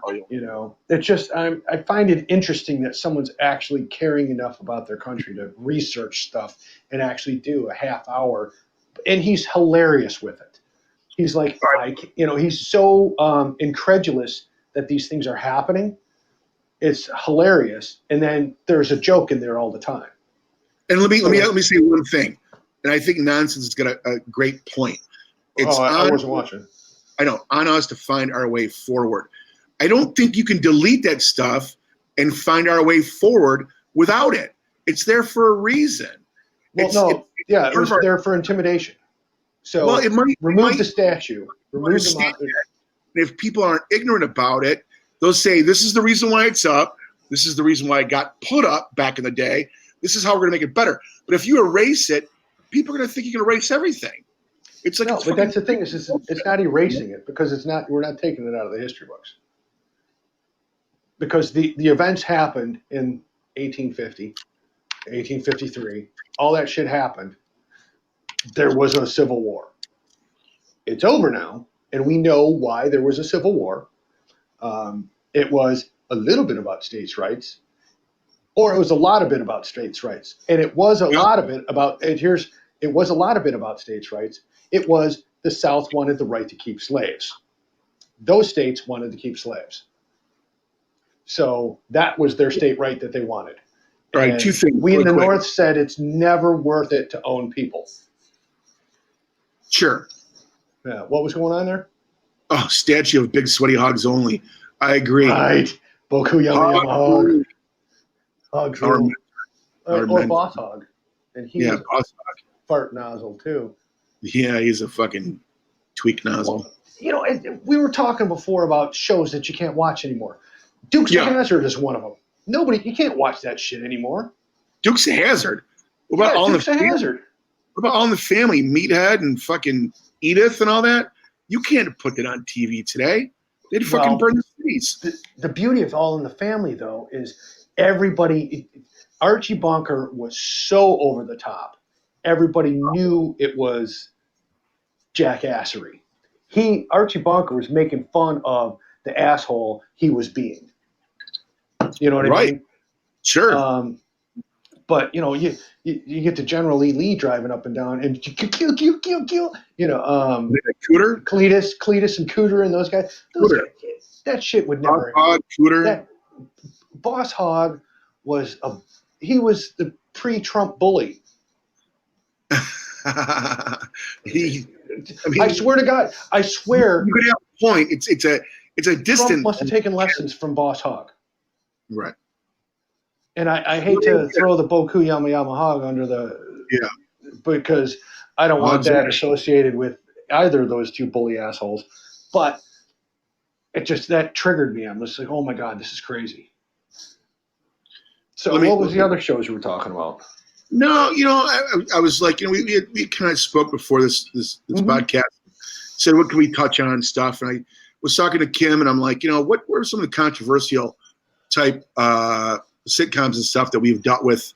Oh, yeah. You know, it's just I find it interesting that someone's actually caring enough about their country to research stuff and actually do a half hour, and he's hilarious with it. He's like, he's so incredulous that these things are happening. It's hilarious, and then there's a joke in there all the time. And let me say one thing, and I think Nonsense has got a great point. I wasn't watching. I know, on us to find our way forward. I don't think you can delete that stuff and find our way forward without it. It's there for a reason. Well, no, it was there for intimidation. So well, remove the statue. Remove the mock. If people aren't ignorant about it, they'll say, this is the reason why it's up. This is the reason why it got put up back in the day. This is how we're going to make it better. But if you erase it, people are going to think you can erase everything. It's like no, but that's the thing. It's not erasing it because it's not. We're not taking it out of the history books. Because the events happened in 1850, 1853. All that shit happened. There was a civil war. It's over now, and we know why there was a civil war. It was a little bit about states' rights, or it was a lot of it about states' rights, and it was a lot of it about. It was a lot of it about states' rights. It was the South wanted the right to keep slaves. Those states wanted to keep slaves. So that was their state right that they wanted. Right. Two things. We in the North said it's never worth it to own people. Sure. Yeah. What was going on there? Oh, statue of big sweaty hogs only. I agree. Right. Boku Yama Yama Hog. Hogs. Or Boss Hog. And he was Boss Hog. Fart nozzle too. Yeah, he's a fucking tweak nozzle. You know, we were talking before about shows that you can't watch anymore. Dukes of Hazzard is one of them. You can't watch that shit anymore. Dukes of Hazzard. What about Dukes of Hazzard? What about All in the Family? Meathead and fucking Edith and all that? You can't put that on TV today. They'd fucking burn the cities. The beauty of All in the Family, though, is everybody. Archie Bunker was so over the top. Everybody knew it was jackassery. Archie Bunker was making fun of the asshole he was being. You know what I mean? Sure. But you know, you get to General Lee driving up and down, and kill. You know, Cooter, Cletus, and Cooter, and those guys. That shit would never. Cooter. Boss Hog was the pre-Trump bully. I swear to God, I swear. You could have a point. It's a distant. Trump must have taken lessons from Boss Hog. Right. And I hate to throw the Boku Yama Yama Hog under because I don't want that associated with either of those two bully assholes. But that triggered me. I'm just like, oh my God, this is crazy. So what was the other shows you were talking about? No, you know, I was like, you know, we kind of spoke before this podcast. Said, what can we touch on and stuff? And I was talking to Kim, and I'm like, you know, what are some of the controversial type sitcoms and stuff that we've dealt with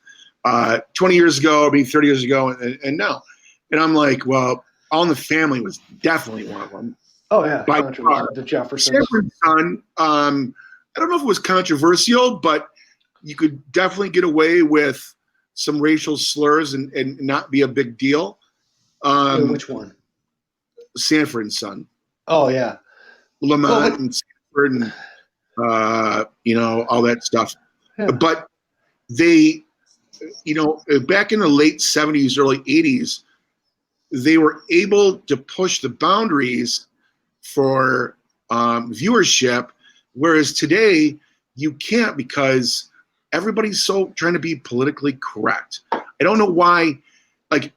20 years ago, maybe 30 years ago, and now. And I'm like, well, All in the Family was definitely one of them. Oh, yeah. By far. The Jeffersons. Sanford Son, I don't know if it was controversial, but you could definitely get away with some racial slurs and not be a big deal. Which one? Sanford and Son. Oh, yeah. Lamont and Sanford and, you know, all that stuff. Yeah. But they, you know, back in the late 70s, early 80s, they were able to push the boundaries for viewership, whereas today you can't because everybody's so trying to be politically correct. I don't know why. Like,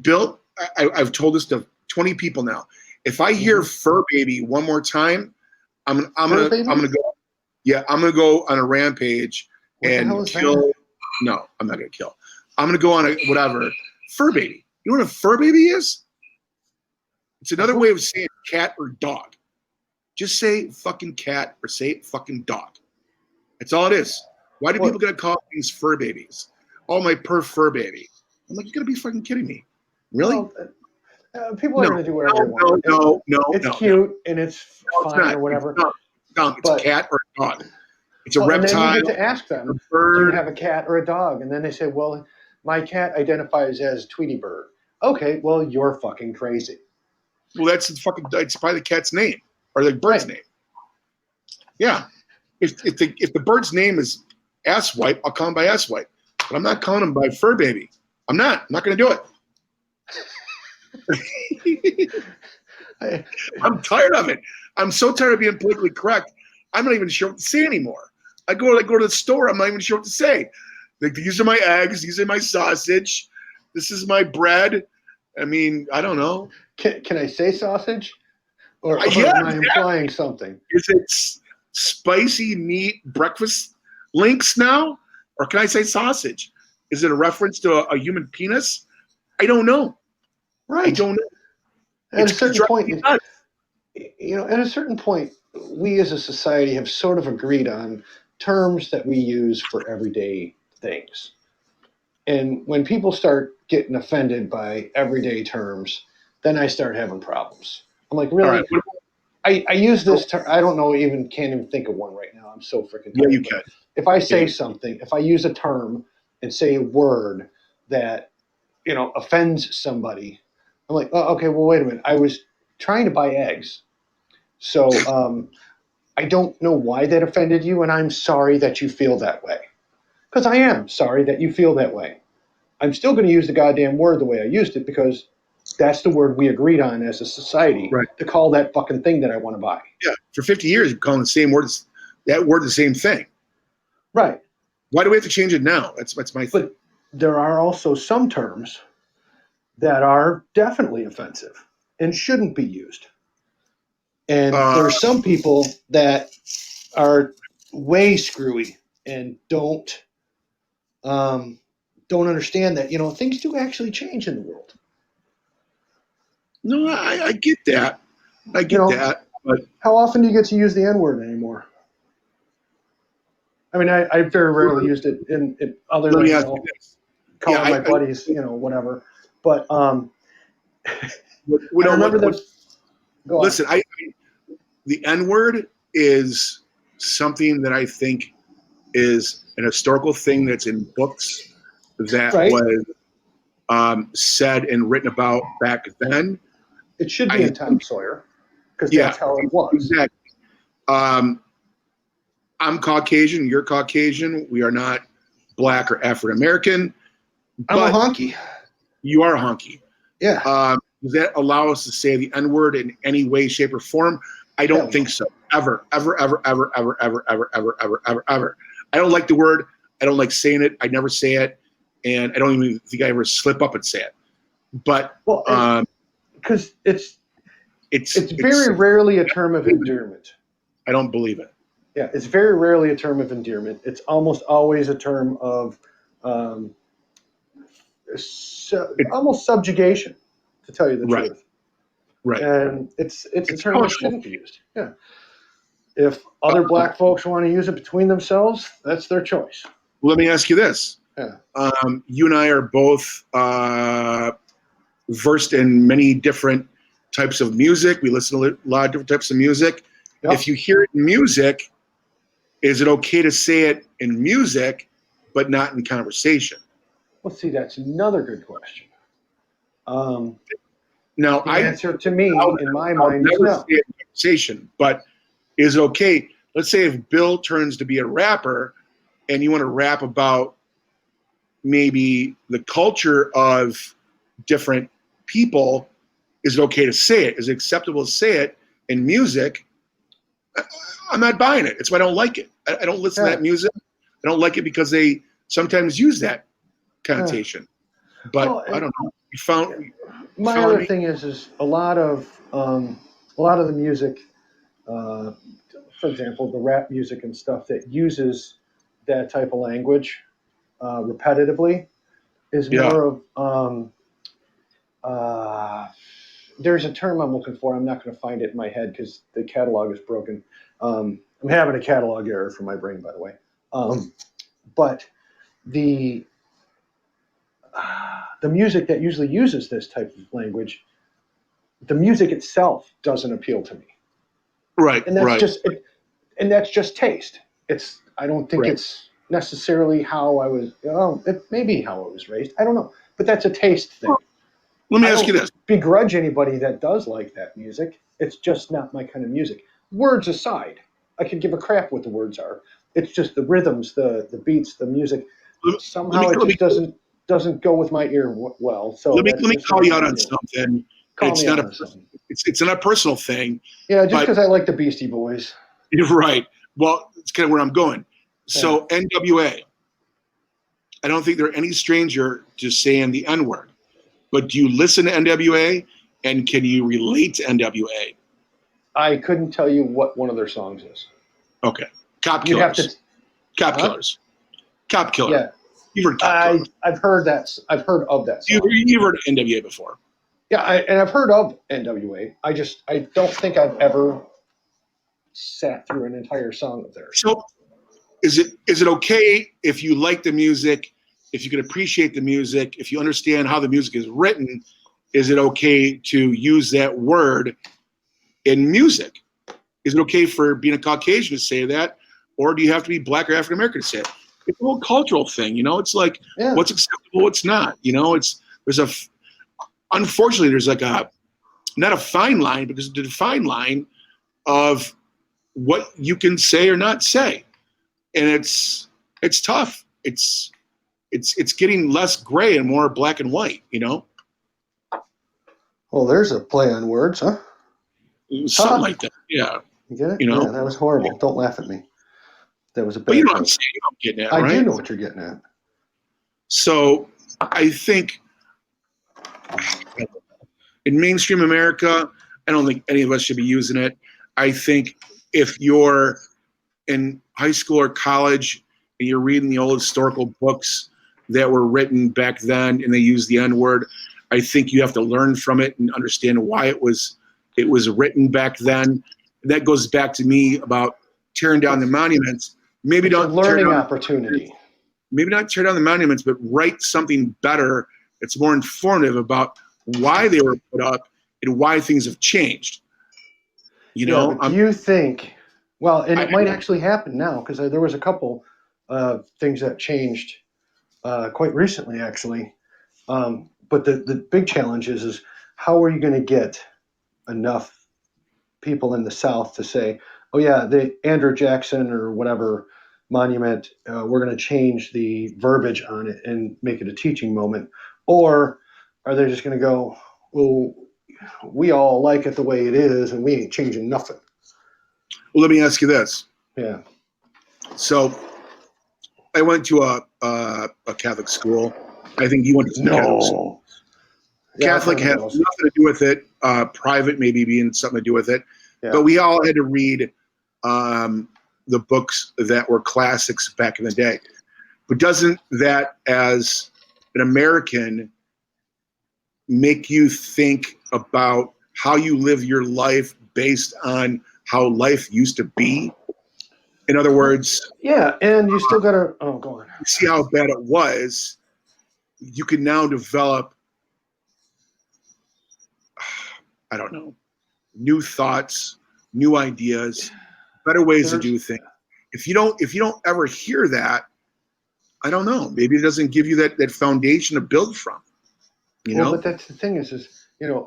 Bill, I've told this to 20 people now. If I hear Fur Baby one more time, I'm gonna go. Yeah, I'm gonna go on a rampage and kill. No, I'm not gonna kill. I'm gonna go on a whatever. Fur Baby. You know what a fur baby is? It's another way of saying cat or dog. Just say fucking cat or say fucking dog. That's all it is. Why do people gotta call things fur babies? Oh, my fur baby. I'm like, you're gonna be fucking kidding me. Really? Well, people are gonna do whatever they want. No. It's cute and it's fine or whatever. It's a cat or a dog. It's a reptile. And then you get to ask them, do you have a cat or a dog? And then they say, well, my cat identifies as Tweety Bird. Okay, well, you're fucking crazy. Well, it's probably the cat's name or the bird's name. Yeah. If the bird's name is Asswipe, I'll call him by Asswipe. But I'm not calling him by Fur Baby. I'm not going to do it. I'm tired of it. I'm so tired of being politically correct. I'm not even sure what to say anymore. I go to the store. I'm not even sure what to say. Like, these are my eggs. These are my sausage. This is my bread. I mean, I don't know. Can I say sausage? Or Yeah, am I implying something? Is it spicy meat breakfast links now? Or can I say sausage? Is it a reference to a human penis? I don't know. Right. I don't know. At a certain point, at a certain point, we as a society have sort of agreed on terms that we use for everyday things. And when people start getting offended by everyday terms, then I start having problems. I'm like, really? I use this term. I don't know, can't even think of one right now. I'm so freaking tired. Yeah, you can. If I say something, if I use a term and say a word that, offends somebody, I'm like, oh, okay, well, wait a minute. I was trying to buy eggs. So I don't know why that offended you, and I'm sorry that you feel that way. Because I am sorry that you feel that way. I'm still going to use the goddamn word the way I used it because that's the word we agreed on as a society to call that fucking thing that I want to buy. Yeah, for 50 years, you're calling the same word, that word the same thing. Right. Why do we have to change it now? That's my thing. But there are also some terms that are definitely offensive and shouldn't be used. And there are some people that are way screwy and don't understand that, things do actually change in the world. No, I get that. I get that. But how often do you get to use the N-word anymore? I mean, I very rarely used it in other than calling my buddies, whatever. But I remember that. Listen, the N-word is something that I think is an historical thing that's in books that was said and written about back then. It should be in Tom Sawyer because that's how it was. Exactly. I'm Caucasian. You're Caucasian. We are not black or African American. I'm a honky. You are a honky. Yeah. Does that allow us to say the N-word in any way, shape, or form? I don't think so. Ever. I don't like the word. I don't like saying it. I never say it. And I don't even think I ever slip up and say it. But because it's very rarely a term of endearment. I don't believe it. Yeah, it's very rarely a term of endearment. It's almost always a term of almost subjugation, to tell you the truth. Right. And it's a term that shouldn't be used. Yeah. If other black folks want to use it between themselves, that's their choice. Well, let me ask you this. Yeah. You and I are both versed in many different types of music. We listen to a lot of different types of music. Yep. If you hear it in music, is it okay to say it in music, but not in conversation? Well, see, that's another good question. Now, the answer to me, in my mind, is no. Say it in conversation, but is it okay? Let's say if Bill turns to be a rapper and you want to rap about maybe the culture of different people, is it okay to say it? Is it acceptable to say it in music? I'm not buying it. It's why I don't like it. I don't listen to that music. I don't like it because they sometimes use that connotation. But I don't know. My other thing is a lot of the music, for example, the rap music and stuff that uses that type of language repetitively is more of there's a term I'm looking for. I'm not going to find it in my head because the catalog is broken. I'm having a catalog error for my brain, by the way. But the music that usually uses this type of language, the music itself doesn't appeal to me. Right. And that's just taste. I don't think it's necessarily how I was. It may be how I was raised. I don't know, but that's a taste thing. Let me ask you this. Begrudge anybody that does like that music. It's just not my kind of music. Words aside, I could give a crap what the words are. It's just the rhythms, the beats, the music. Somehow it just doesn't go with my ear well. So let me call you out on something. It's not a personal thing. Yeah, just because I like the Beastie Boys. You're right. Well, it's kind of where I'm going. So NWA. I don't think they're any stranger to saying the N-word. But do you listen to NWA, and can you relate to NWA? I couldn't tell you what one of their songs is. Okay. Cop You'd have Killers. to. Cop Huh? Killers. Cop Killer. Yeah. You've heard Cop Killer. I've heard that. I've heard of that song. You've heard NWA before. Yeah, and I've heard of NWA. I don't think I've ever sat through an entire song of theirs. So is it okay if you like the music, if you can appreciate the music, if you understand how the music is written, is it okay to use that word in music? Is it okay for being a Caucasian to say that? Or do you have to be Black or African American to say it? It's a whole cultural thing, It's like what's acceptable, what's not. Unfortunately, there's like not a fine line, because it's a fine line of what you can say or not say, and it's tough. It's getting less gray and more black and white. Well, there's a play on words, huh? Something like that. Yeah. You get it? Yeah, that was horrible. Don't laugh at me. That was a bad. But you know what I'm saying? I'm getting at, right? I do know what you're getting at. So I think in mainstream America, I don't think any of us should be using it. I think if you're in high school or college and you're reading the old historical books that were written back then and they use the N-word, I think you have to learn from it and understand why it was written back then. That goes back to me about tearing down the monuments. Maybe don't learning opportunity. Maybe not tear down the monuments, but write something better that's more informative about why they were put up and why things have changed. Do you think? Well, and it might actually happen now, because there was a couple things that changed quite recently, actually. But the big challenge is how are you going to get enough people in the South to say, oh yeah, the Andrew Jackson or whatever monument, we're going to change the verbiage on it and make it a teaching moment? Or are they just going to go, well, we all like it the way it is and we ain't changing nothing? Well, let me ask you this. Yeah. So I went to a Catholic school. I think you went to Catholic school. Yeah, Catholic has nothing to do with it. Private maybe being something to do with it. Yeah. But we all had to read the books that were classics back in the day. But doesn't that, as an American, make you think about how you live your life based on how life used to be? In other words, yeah, and you still gotta go on. See how bad it was. You can now develop, I don't know, new thoughts, new ideas, better ways to do things. If you don't ever hear that, I don't know. Maybe it doesn't give you that foundation to build from. But that's the thing is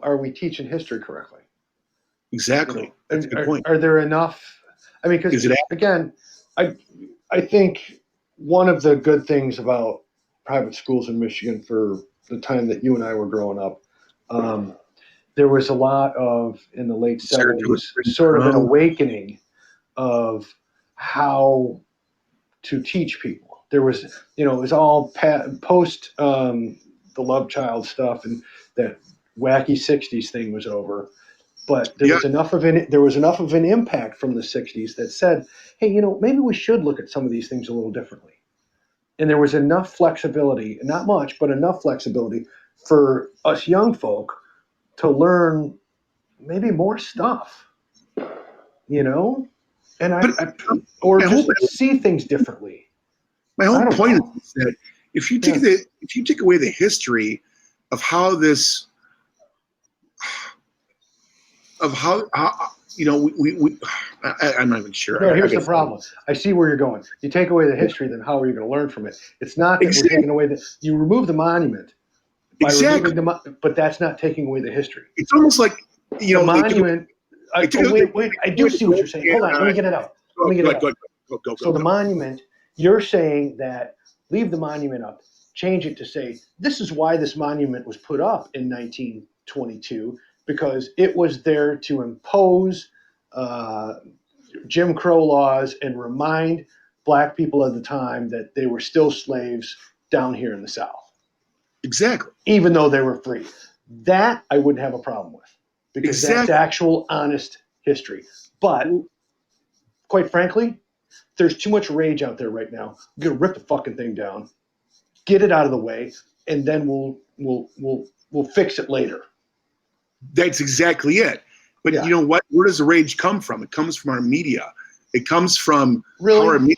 are we teaching history correctly? Exactly. That's a good point. Are there enough? I mean, because again, I think one of the good things about private schools in Michigan for the time that you and I were growing up, there was a lot of, in the late 70s, sort of an awakening of how to teach people. There was, it was all post the love child stuff, and that wacky 60s thing was over. But there was enough of an impact from the 60s that said, hey, maybe we should look at some of these things a little differently. And there was enough flexibility, not much, but enough flexibility for us young folk to learn maybe more stuff, and see things differently. My whole point is that if you take away the history of how this, of how I'm not even sure. No, here's the problem. I see where you're going. You take away the history, then how are you going to learn from it? It's not that we're taking away you remove the monument. Exactly. But that's not taking away the history. It's almost like, the monument. Wait, I do see what you're saying. Hold on, let me get it out. Go. So the monument, you're saying that leave the monument up, change it to say, this is why this monument was put up in 1922, because it was there to impose Jim Crow laws and remind black people at the time that they were still slaves down here in the South. Exactly. Even though they were free. That I wouldn't have a problem with because that's actual honest history. But quite frankly, there's too much rage out there right now. We're gonna rip the fucking thing down, get it out of the way, and then we'll fix it later. That's exactly it. But you know what? Where does the rage come from? It comes from our media. It comes from our media.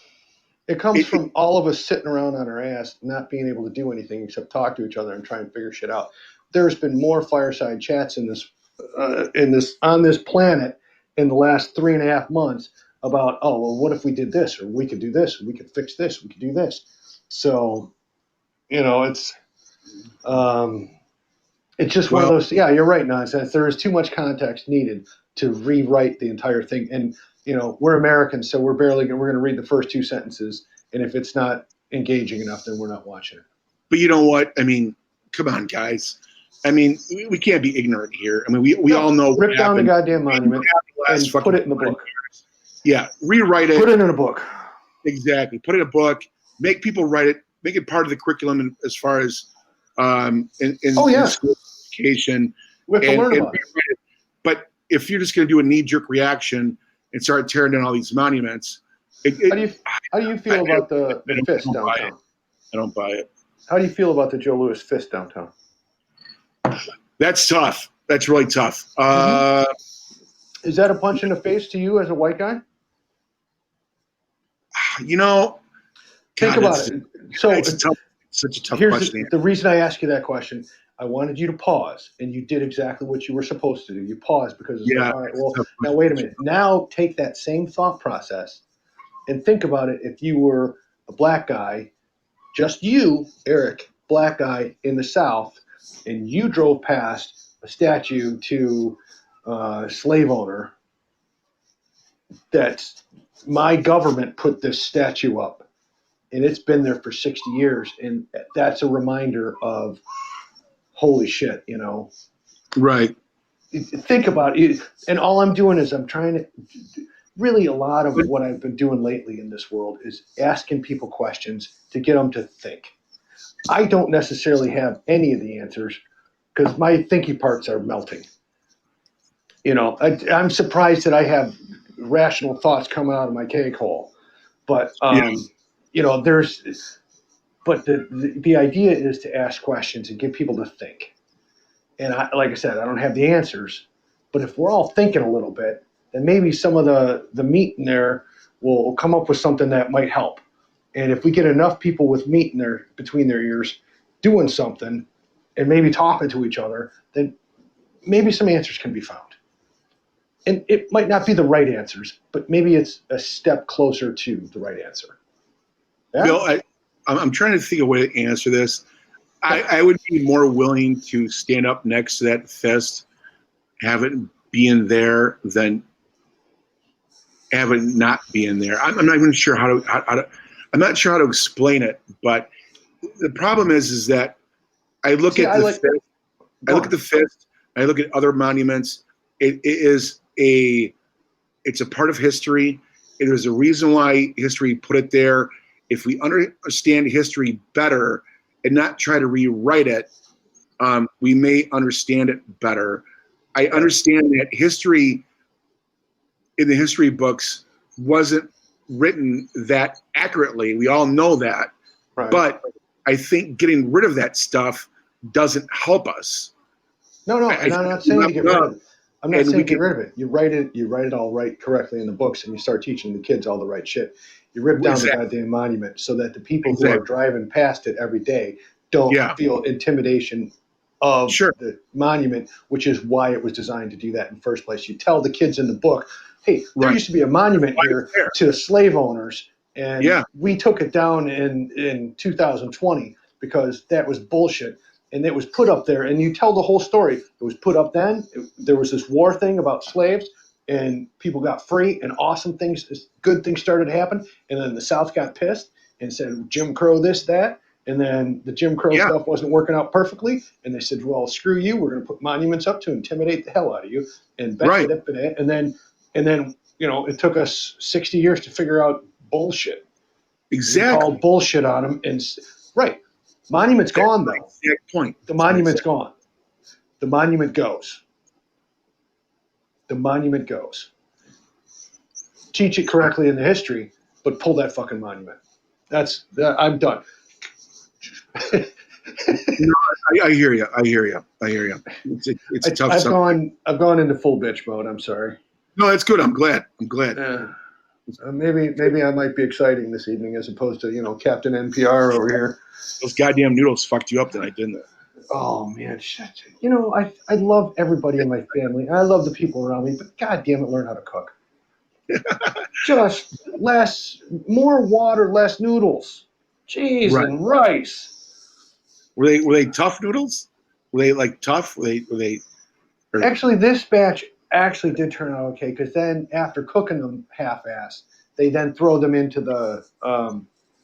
It comes from all of us sitting around on our ass, not being able to do anything except talk to each other and try and figure shit out. There's been more fireside chats on this planet in the last 3.5 months about, oh, well, what if we did this, or we could do this, or we could fix this, we could do this. So, it's just one of those. Yeah, you're right, nonsense. There is too much context needed to rewrite the entire thing. And we're Americans, so we're going to read the first 2 sentences, and if it's not engaging enough, then we're not watching it. But you know what? I mean, come on, guys. I mean, we can't be ignorant here. I mean, we all know. Rip down the goddamn monument and put it in the book. Yeah, rewrite it. Put it in a book. Exactly. Put it in a book. Make people write it. Make it part of the curriculum as far as in school education. We have to learn about it. But if you're just going to do a knee-jerk reaction and start tearing down all these monuments, how do you feel about the fist downtown? I don't buy it. How do you feel about the Joe Louis fist downtown? That's tough. That's really tough. Is that a punch in the face to you as a white guy? Think about it. So it's such a tough question. The reason I ask you that question, I wanted you to pause, and you did exactly what you were supposed to do. You paused because it's like, all right, well, now wait a minute. Now take that same thought process and think about it. If you were a black guy, just you, Eric, black guy in the South, and you drove past a statue to a slave owner that my government put this statue up, and it's been there for 60 years, and that's a reminder of holy shit, Right. Think about it. And all I'm doing is I'm trying to really, a lot of what I've been doing lately in this world is asking people questions to get them to think. I don't necessarily have any of the answers because my thinky parts are melting. I'm surprised that I have rational thoughts coming out of my cake hole, but but the idea is to ask questions and get people to think. And like I said, I don't have the answers, but if we're all thinking a little bit, then maybe some of the meat in there will come up with something that might help. And if we get enough people with meat in between their ears doing something and maybe talking to each other, then maybe some answers can be found. And it might not be the right answers, but maybe it's a step closer to the right answer. Yeah? Bill, I'm trying to think of a way to answer this. I would be more willing to stand up next to that fist, have it be in there, than have it not be in there. I'm not even sure how to. I'm not sure how to explain it, but the problem is that I look at the fist. I look at the fist. I look at other monuments. It's a part of history. It is a reason why history put it there. If we understand history better and not try to rewrite it, we may understand it better. I understand that history in the history books wasn't written that accurately. We all know that. Right. But I think getting rid of that stuff doesn't help us. No, and I'm not saying to get rid of it. I'm not saying get rid of it. You write it all right correctly in the books, and you start teaching the kids all the right shit. You rip down the goddamn monument so that the people who are driving past it every day don't feel intimidation of the monument, which is why it was designed to do that in the first place. You tell the kids in the book, hey, there used to be a monument here to the slave owners, and we took it down in 2020 because that was bullshit. And it was put up there, and you tell the whole story. It was put up then. There was this war thing about slaves, and people got free, and awesome things, good things started to happen. And then the South got pissed and said, Jim Crow this, that. And then the Jim Crow stuff wasn't working out perfectly. And they said, well, screw you. We're going to put monuments up to intimidate the hell out of you. And and then it took us 60 years to figure out bullshit. Exactly. We called bullshit on them. And Monument's gone, though. Exact point. The monument's gone. The monument goes. The monument goes. Teach it correctly in the history, but pull that fucking monument. I'm done. No, I hear you. It's a tough subject. I've gone into full bitch mode. I'm sorry. No, that's good. I'm glad. Maybe I might be exciting this evening as opposed to Captain NPR over here. Those goddamn noodles fucked you up tonight, didn't they? Oh man, shit. I love everybody in my family. I love the people around me, but goddamn it, learn how to cook. Just more water, less noodles. Cheese and rice. Were they tough noodles? Were they like tough? Were they? Actually, this batch actually did turn out okay because then after cooking them half-assed, they then throw them into the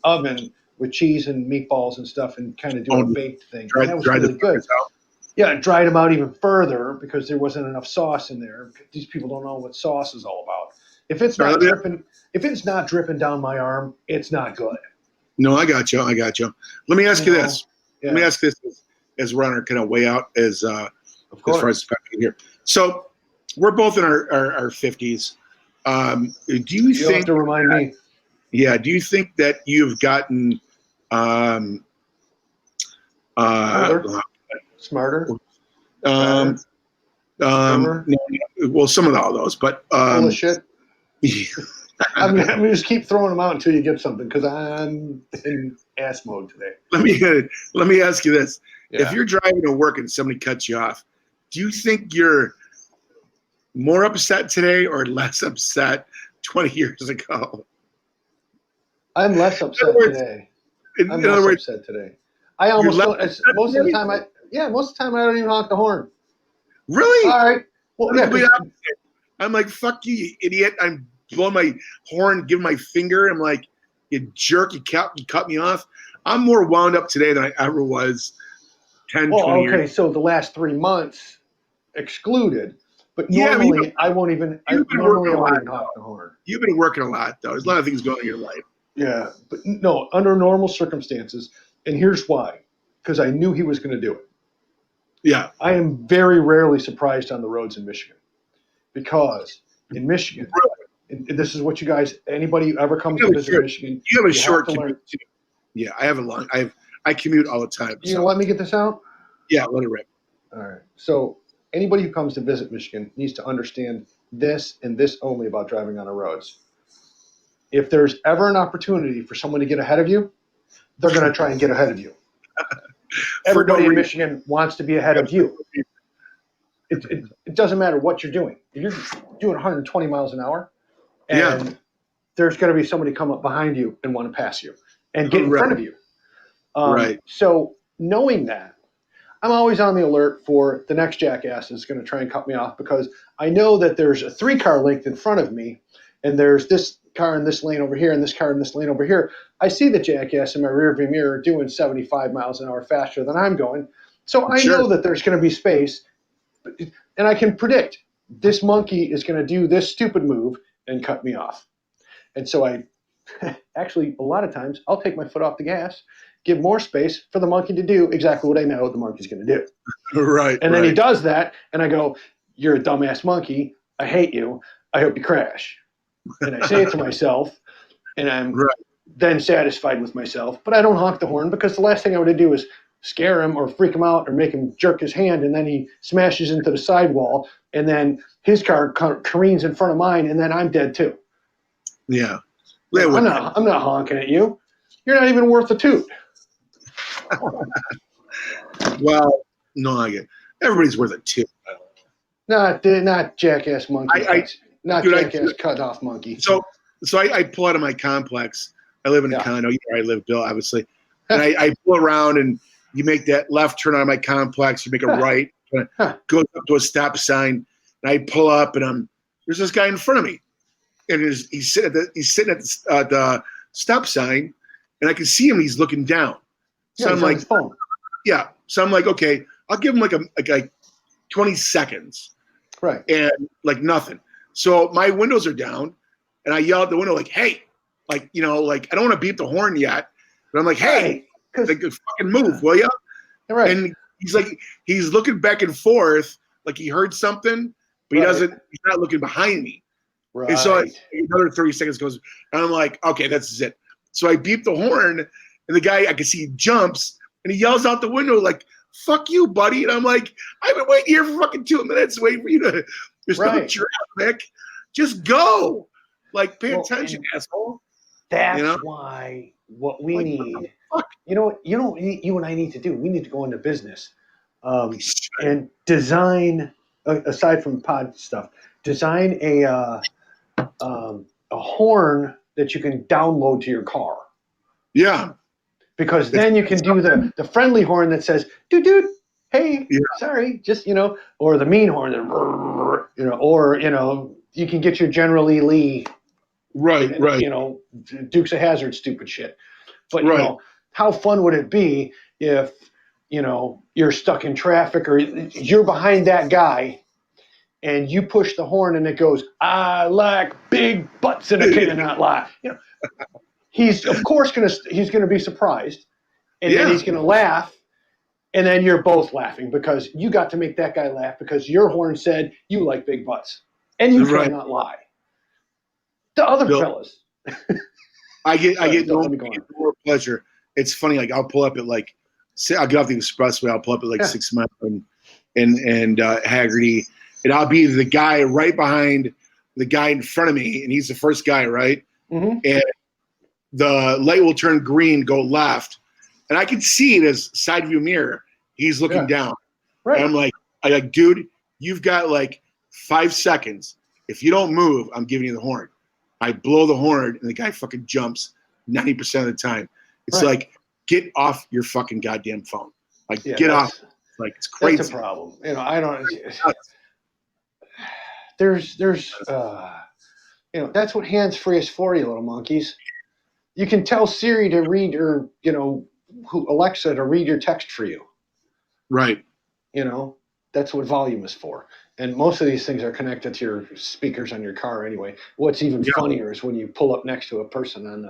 oven with cheese and meatballs and stuff and kind of do a baked thing. That was really good. Yeah, it dried them out even further because there wasn't enough sauce in there. These people don't know what sauce is all about. If it's not dripping down my arm, it's not good. No, I got you. Let me ask you this. Yeah. Let me ask this as we're on our kind of way out as far as here. So we're both in our 50s. Do you think have to remind me? Yeah. Do you think that you've gotten smarter? No, well, some of all those, but full of shit. I'm gonna just keep throwing them out until you get something because I'm in ass mode today. Let me ask you this: If you're driving to work and somebody cuts you off, do you think you're more upset today or less upset 20 years ago? I'm less upset today. I'm less upset today. I almost don't. Most of the time I don't even honk the horn. Really? All right. Well, yeah. I'm like, fuck you idiot. I'm blowing my horn, giving my finger. I'm like, you jerk, you cut me off. I'm more wound up today than I ever was 10, 20 years. Okay, so the last 3 months excluded. But normally I won't even honk the horn. You've been working a lot, though. There's a lot of things going on in your life. Yeah, but no, under normal circumstances, and here's why. Because I knew he was going to do it. Yeah. I am very rarely surprised on the roads in Michigan. Because in Michigan, and this is what anybody who ever comes to visit Michigan, you have a short commute too. Yeah, I have a long. I commute all the time. You gonna let me get this out? Yeah, let it rip. All right. So anybody who comes to visit Michigan needs to understand this and this only about driving on the roads. If there's ever an opportunity for someone to get ahead of you, they're going to try and get ahead of you. Everybody in Michigan wants to be ahead of you. It doesn't matter what you're doing. If you're doing 120 miles an hour, and there's going to be somebody come up behind you and want to pass you and get in front of you. So knowing that, I'm always on the alert for the next jackass is going to try and cut me off because I know that there's a 3-car length in front of me, and there's this car in this lane over here and this car in this lane over here. I see the jackass in my rearview mirror doing 75 miles an hour faster than I'm going. So I know that there's going to be space, and I can predict this monkey is going to do this stupid move and cut me off. And so I actually, a lot of times, I'll take my foot off the gas, give more space for the monkey to do exactly what I know the monkey's going to do. Right. And then he does that, and I go, "You're a dumbass monkey. I hate you. I hope you crash." And I say it to myself, and I'm then satisfied with myself. But I don't honk the horn because the last thing I would do is scare him or freak him out or make him jerk his hand, and then he smashes into the sidewall, and then his car careens in front of mine, and then I'm dead too. Yeah. I'm not honking at you. You're not even worth a toot. Well, no, I get it. Everybody's worth a toot. Not jackass monkey. Jackass cut off monkey. So I pull out of my complex. I live in a condo. I live, Bill, obviously. And I pull around, and you make that left turn out of my complex. You make a right, goes up to a stop sign, and I pull up, and there's this guy in front of me, and he's sitting at the stop sign, and I can see him. He's looking down. So I'm like, So I'm like, okay, I'll give him like 20 seconds, right? And like nothing. So my windows are down, and I yell out the window like, "Hey!" I don't want to beep the horn yet, but I'm like, "Hey!" like fucking move, will you? Right. And he's looking back and forth like he heard something, but he's not looking behind me. Right. And so another 30 seconds goes, and I'm like, okay, that's it. So I beep the horn, and the guy, I can see he jumps, and he yells out the window like, fuck you, buddy. And I'm like, I've been waiting here for fucking 2 minutes waiting for you to, there's no traffic. Just go. Like, pay attention, asshole. That's why what we need, you and I need to do, we need to go into business and design, aside from pod stuff, design a horn that you can download to your car. Yeah. Because then you can do the friendly horn that says, dude, hey, sorry, just, or the mean horn, that, or, you can get your General Lee. Right. Dukes of Hazzard stupid shit. But, how fun would it be if, you're stuck in traffic or you're behind that guy and you push the horn and it goes, I like big butts and I cannot lie. He's of course he's gonna be surprised, and then he's gonna laugh, and then you're both laughing because you got to make that guy laugh because your horn said you like big butts, and you cannot lie. The other fellas, I get more pleasure. It's funny, like I'll pull up at I'll get off the expressway. I'll pull up at 6 Mile and Haggerty, and I'll be the guy right behind the guy in front of me, and he's the first guy, right? Mm-hmm. And the light will turn green, go left, and I can see it as side view mirror. He's looking down. Right. And I'm like, dude, you've got 5 seconds. If you don't move, I'm giving you the horn. I blow the horn, and the guy fucking jumps 90% of the time. It's like, get off your fucking goddamn phone. Get off. It's crazy. That's a problem. I don't. There's that's what hands-free is for, you little monkeys. You can tell Siri to read or, Alexa to read your text for you. Right. That's what volume is for. And most of these things are connected to your speakers on your car anyway. What's even funnier is when you pull up next to a person at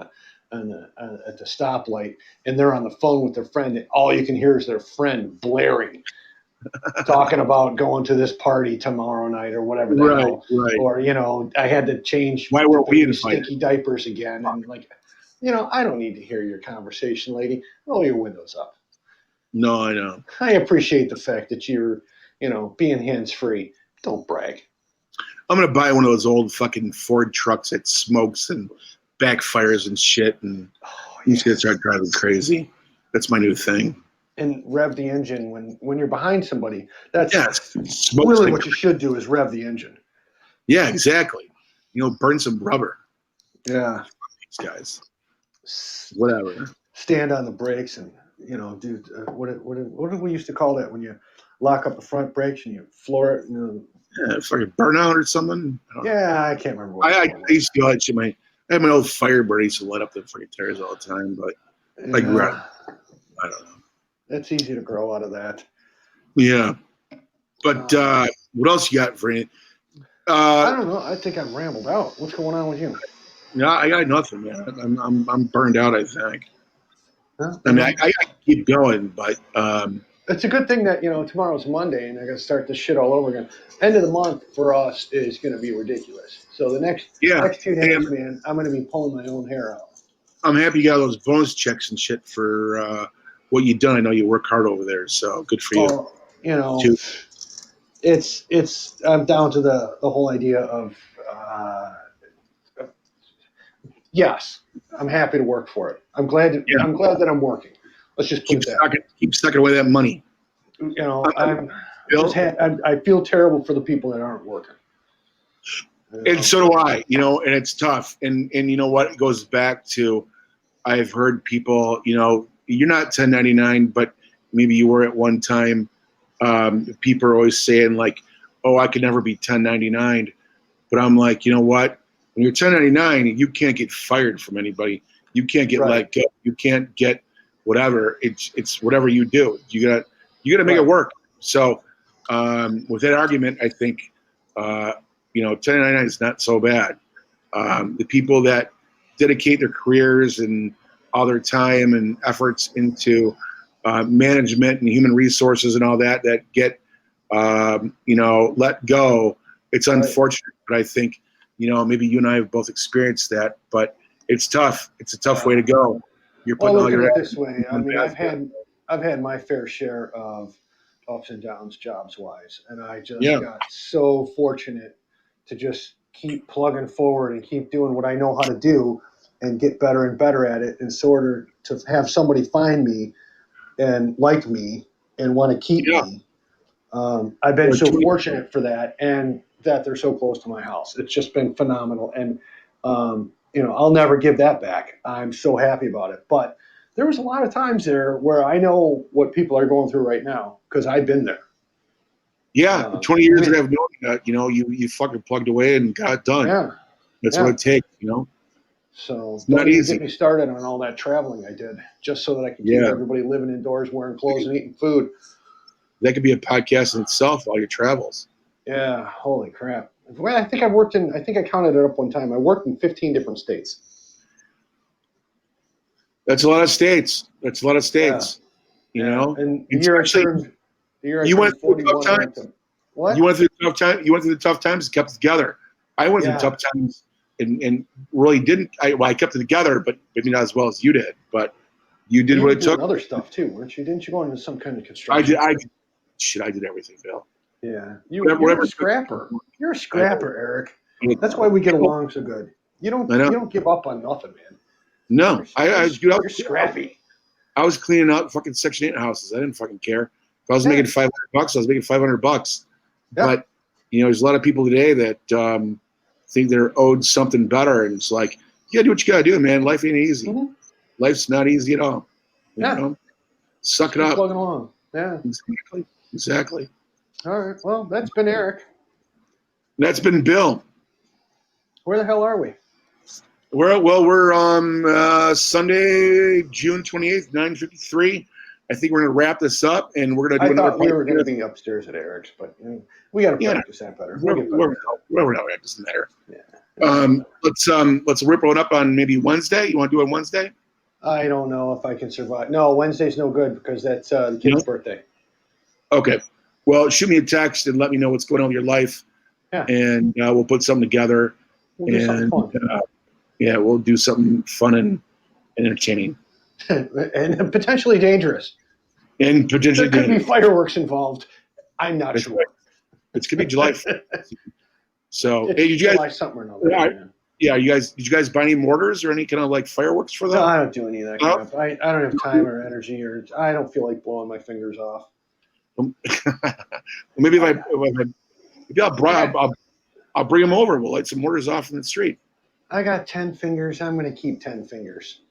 the stoplight and they're on the phone with their friend and all you can hear is their friend blaring, talking about going to this party tomorrow night or whatever the hell. Right. Or, I had to change why were we invited? Stinky diapers again. And I don't need to hear your conversation, lady. Roll your windows up. No, I know. I appreciate the fact that you're, being hands-free. Don't brag. I'm going to buy one of those old fucking Ford trucks that smokes and backfires and shit. And I'm just going to start driving crazy. That's my new thing. And rev the engine when you're behind somebody. That's really what you should do is rev the engine. Yeah, exactly. Burn some rubber. Yeah. These guys. Whatever. Stand on the brakes and, do what did we used to call that when you lock up the front brakes and you floor it? Yeah, fucking burnout or something. I can't remember what I used to go out to I had my old Firebird. I used to light up the fucking tires all the time, but I don't know. It's easy to grow out of that. Yeah. But what else you got for you? I don't know. I think I'm rambled out. What's going on with you? Yeah, I got nothing, man. I'm burned out, I think. I keep going, but it's a good thing that tomorrow's Monday and I got to start this shit all over again. End of the month for us is going to be ridiculous. So the next 2 days, man, I'm going to be pulling my own hair out. I'm happy you got those bonus checks and shit for what you've done. I know you work hard over there, so good for you. It's I'm down to the whole idea of yes, I'm happy to work for it. I'm glad that I'm working. Let's just keep sucking away that money. I feel terrible for the people that aren't working. And so do I, and it's tough. And you know what? It goes back to, I've heard people, you're not 1099, but maybe you were at one time. People are always saying oh, I could never be 1099. But I'm like, you know what? When you're 1099, you can't get fired from anybody. You can't get let go. You can't get whatever. It's whatever you do. You got to make it work. So with that argument, I think 1099 is not so bad. The people that dedicate their careers and all their time and efforts into management and human resources and all that get let go. It's unfortunate, but I think maybe you and I have both experienced that. But it's tough. It's a tough way to go. You're putting all your eggs this way. I mean, I've had my fair share of ups and downs jobs wise, and I just got so fortunate to just keep plugging forward and keep doing what I know how to do and get better and better at it in order to have somebody find me and like me and want to keep me. I've been so fortunate for that, and that they're so close to my house. It's just been phenomenal. And, I'll never give that back. I'm so happy about it. But there was a lot of times there where I know what people are going through right now because I've been there. Yeah, 20 years that I've known that, you fucking plugged away and got it done. Yeah. That's what it takes, So it's not easy. Get me started on all that traveling I did just so that I could keep everybody living indoors, wearing clothes and eating food. That could be a podcast in itself, all your travels. Yeah, holy crap. Well, I think I counted it up one time. I worked in 15 different states. That's a lot of states. And you went through tough times. What? You went through the tough time. You went through the tough times and kept it together. I went through tough times and really didn't. I kept it together, but maybe not as well as you did. But you did what it took. Other stuff too, weren't you? Didn't you go into some kind of construction? I did everything, Bill. Yeah, you're a scrapper. You're a scrapper, Eric. That's why we get along so good. You don't give up on nothing, man. No, you're scrappy. I was cleaning out fucking Section 8 houses. I didn't fucking care. If I was making $500, I was making $500. Yeah. But there's a lot of people today that think they're owed something better, and it's like, you gotta do what you gotta do, man. Life ain't easy. Mm-hmm. Life's not easy at all. You know? Suck it up. Plugging along. Yeah. Exactly. All right. Well, that's been Eric. That's been Bill. Where the hell are we? We're on Sunday, June 28th, 9:53. I think we're going to wrap this up, and we're going to do another. I thought we were going to be upstairs at Eric's, but we got to practice that better. We're not practicing that. Yeah. Let's rip one up on maybe Wednesday. You want to do it on Wednesday? I don't know if I can survive. No, Wednesday's no good because that's the kid's birthday. Okay. Well, shoot me a text and let me know what's going on with your life. Yeah. And we'll put something together. We'll do something fun. We'll do something fun and entertaining. And potentially dangerous. There could be fireworks involved. I'm not sure. Right. It's going to be July 4th. So, hey, did you guys? Something or another. Yeah, did you guys buy any mortars or any kind of like fireworks for that? No, I don't do any of that crap. I don't have time or energy, or I don't feel like blowing my fingers off. Maybe I'll bring them over. We'll light some mortars off in the street. I got 10 fingers. I'm going to keep 10 fingers.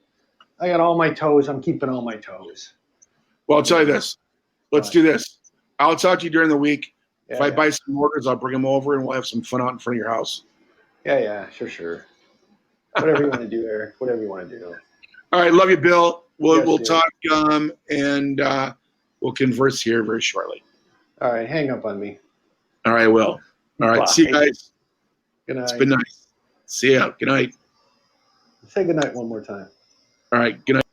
I got all my toes. I'm keeping all my toes. Well, I'll tell you this. Let's do this. I'll talk to you during the week. If I buy some mortars, I'll bring them over and we'll have some fun out in front of your house. Yeah, sure. Whatever you want to do, Eric. Whatever you want to do. All right, love you, Bill. We'll talk and we'll converse here very shortly. All right, hang up on me. All right, I will. All right, see you guys. Good night. It's been nice. See ya. Good night. Say good night one more time. All right, good night.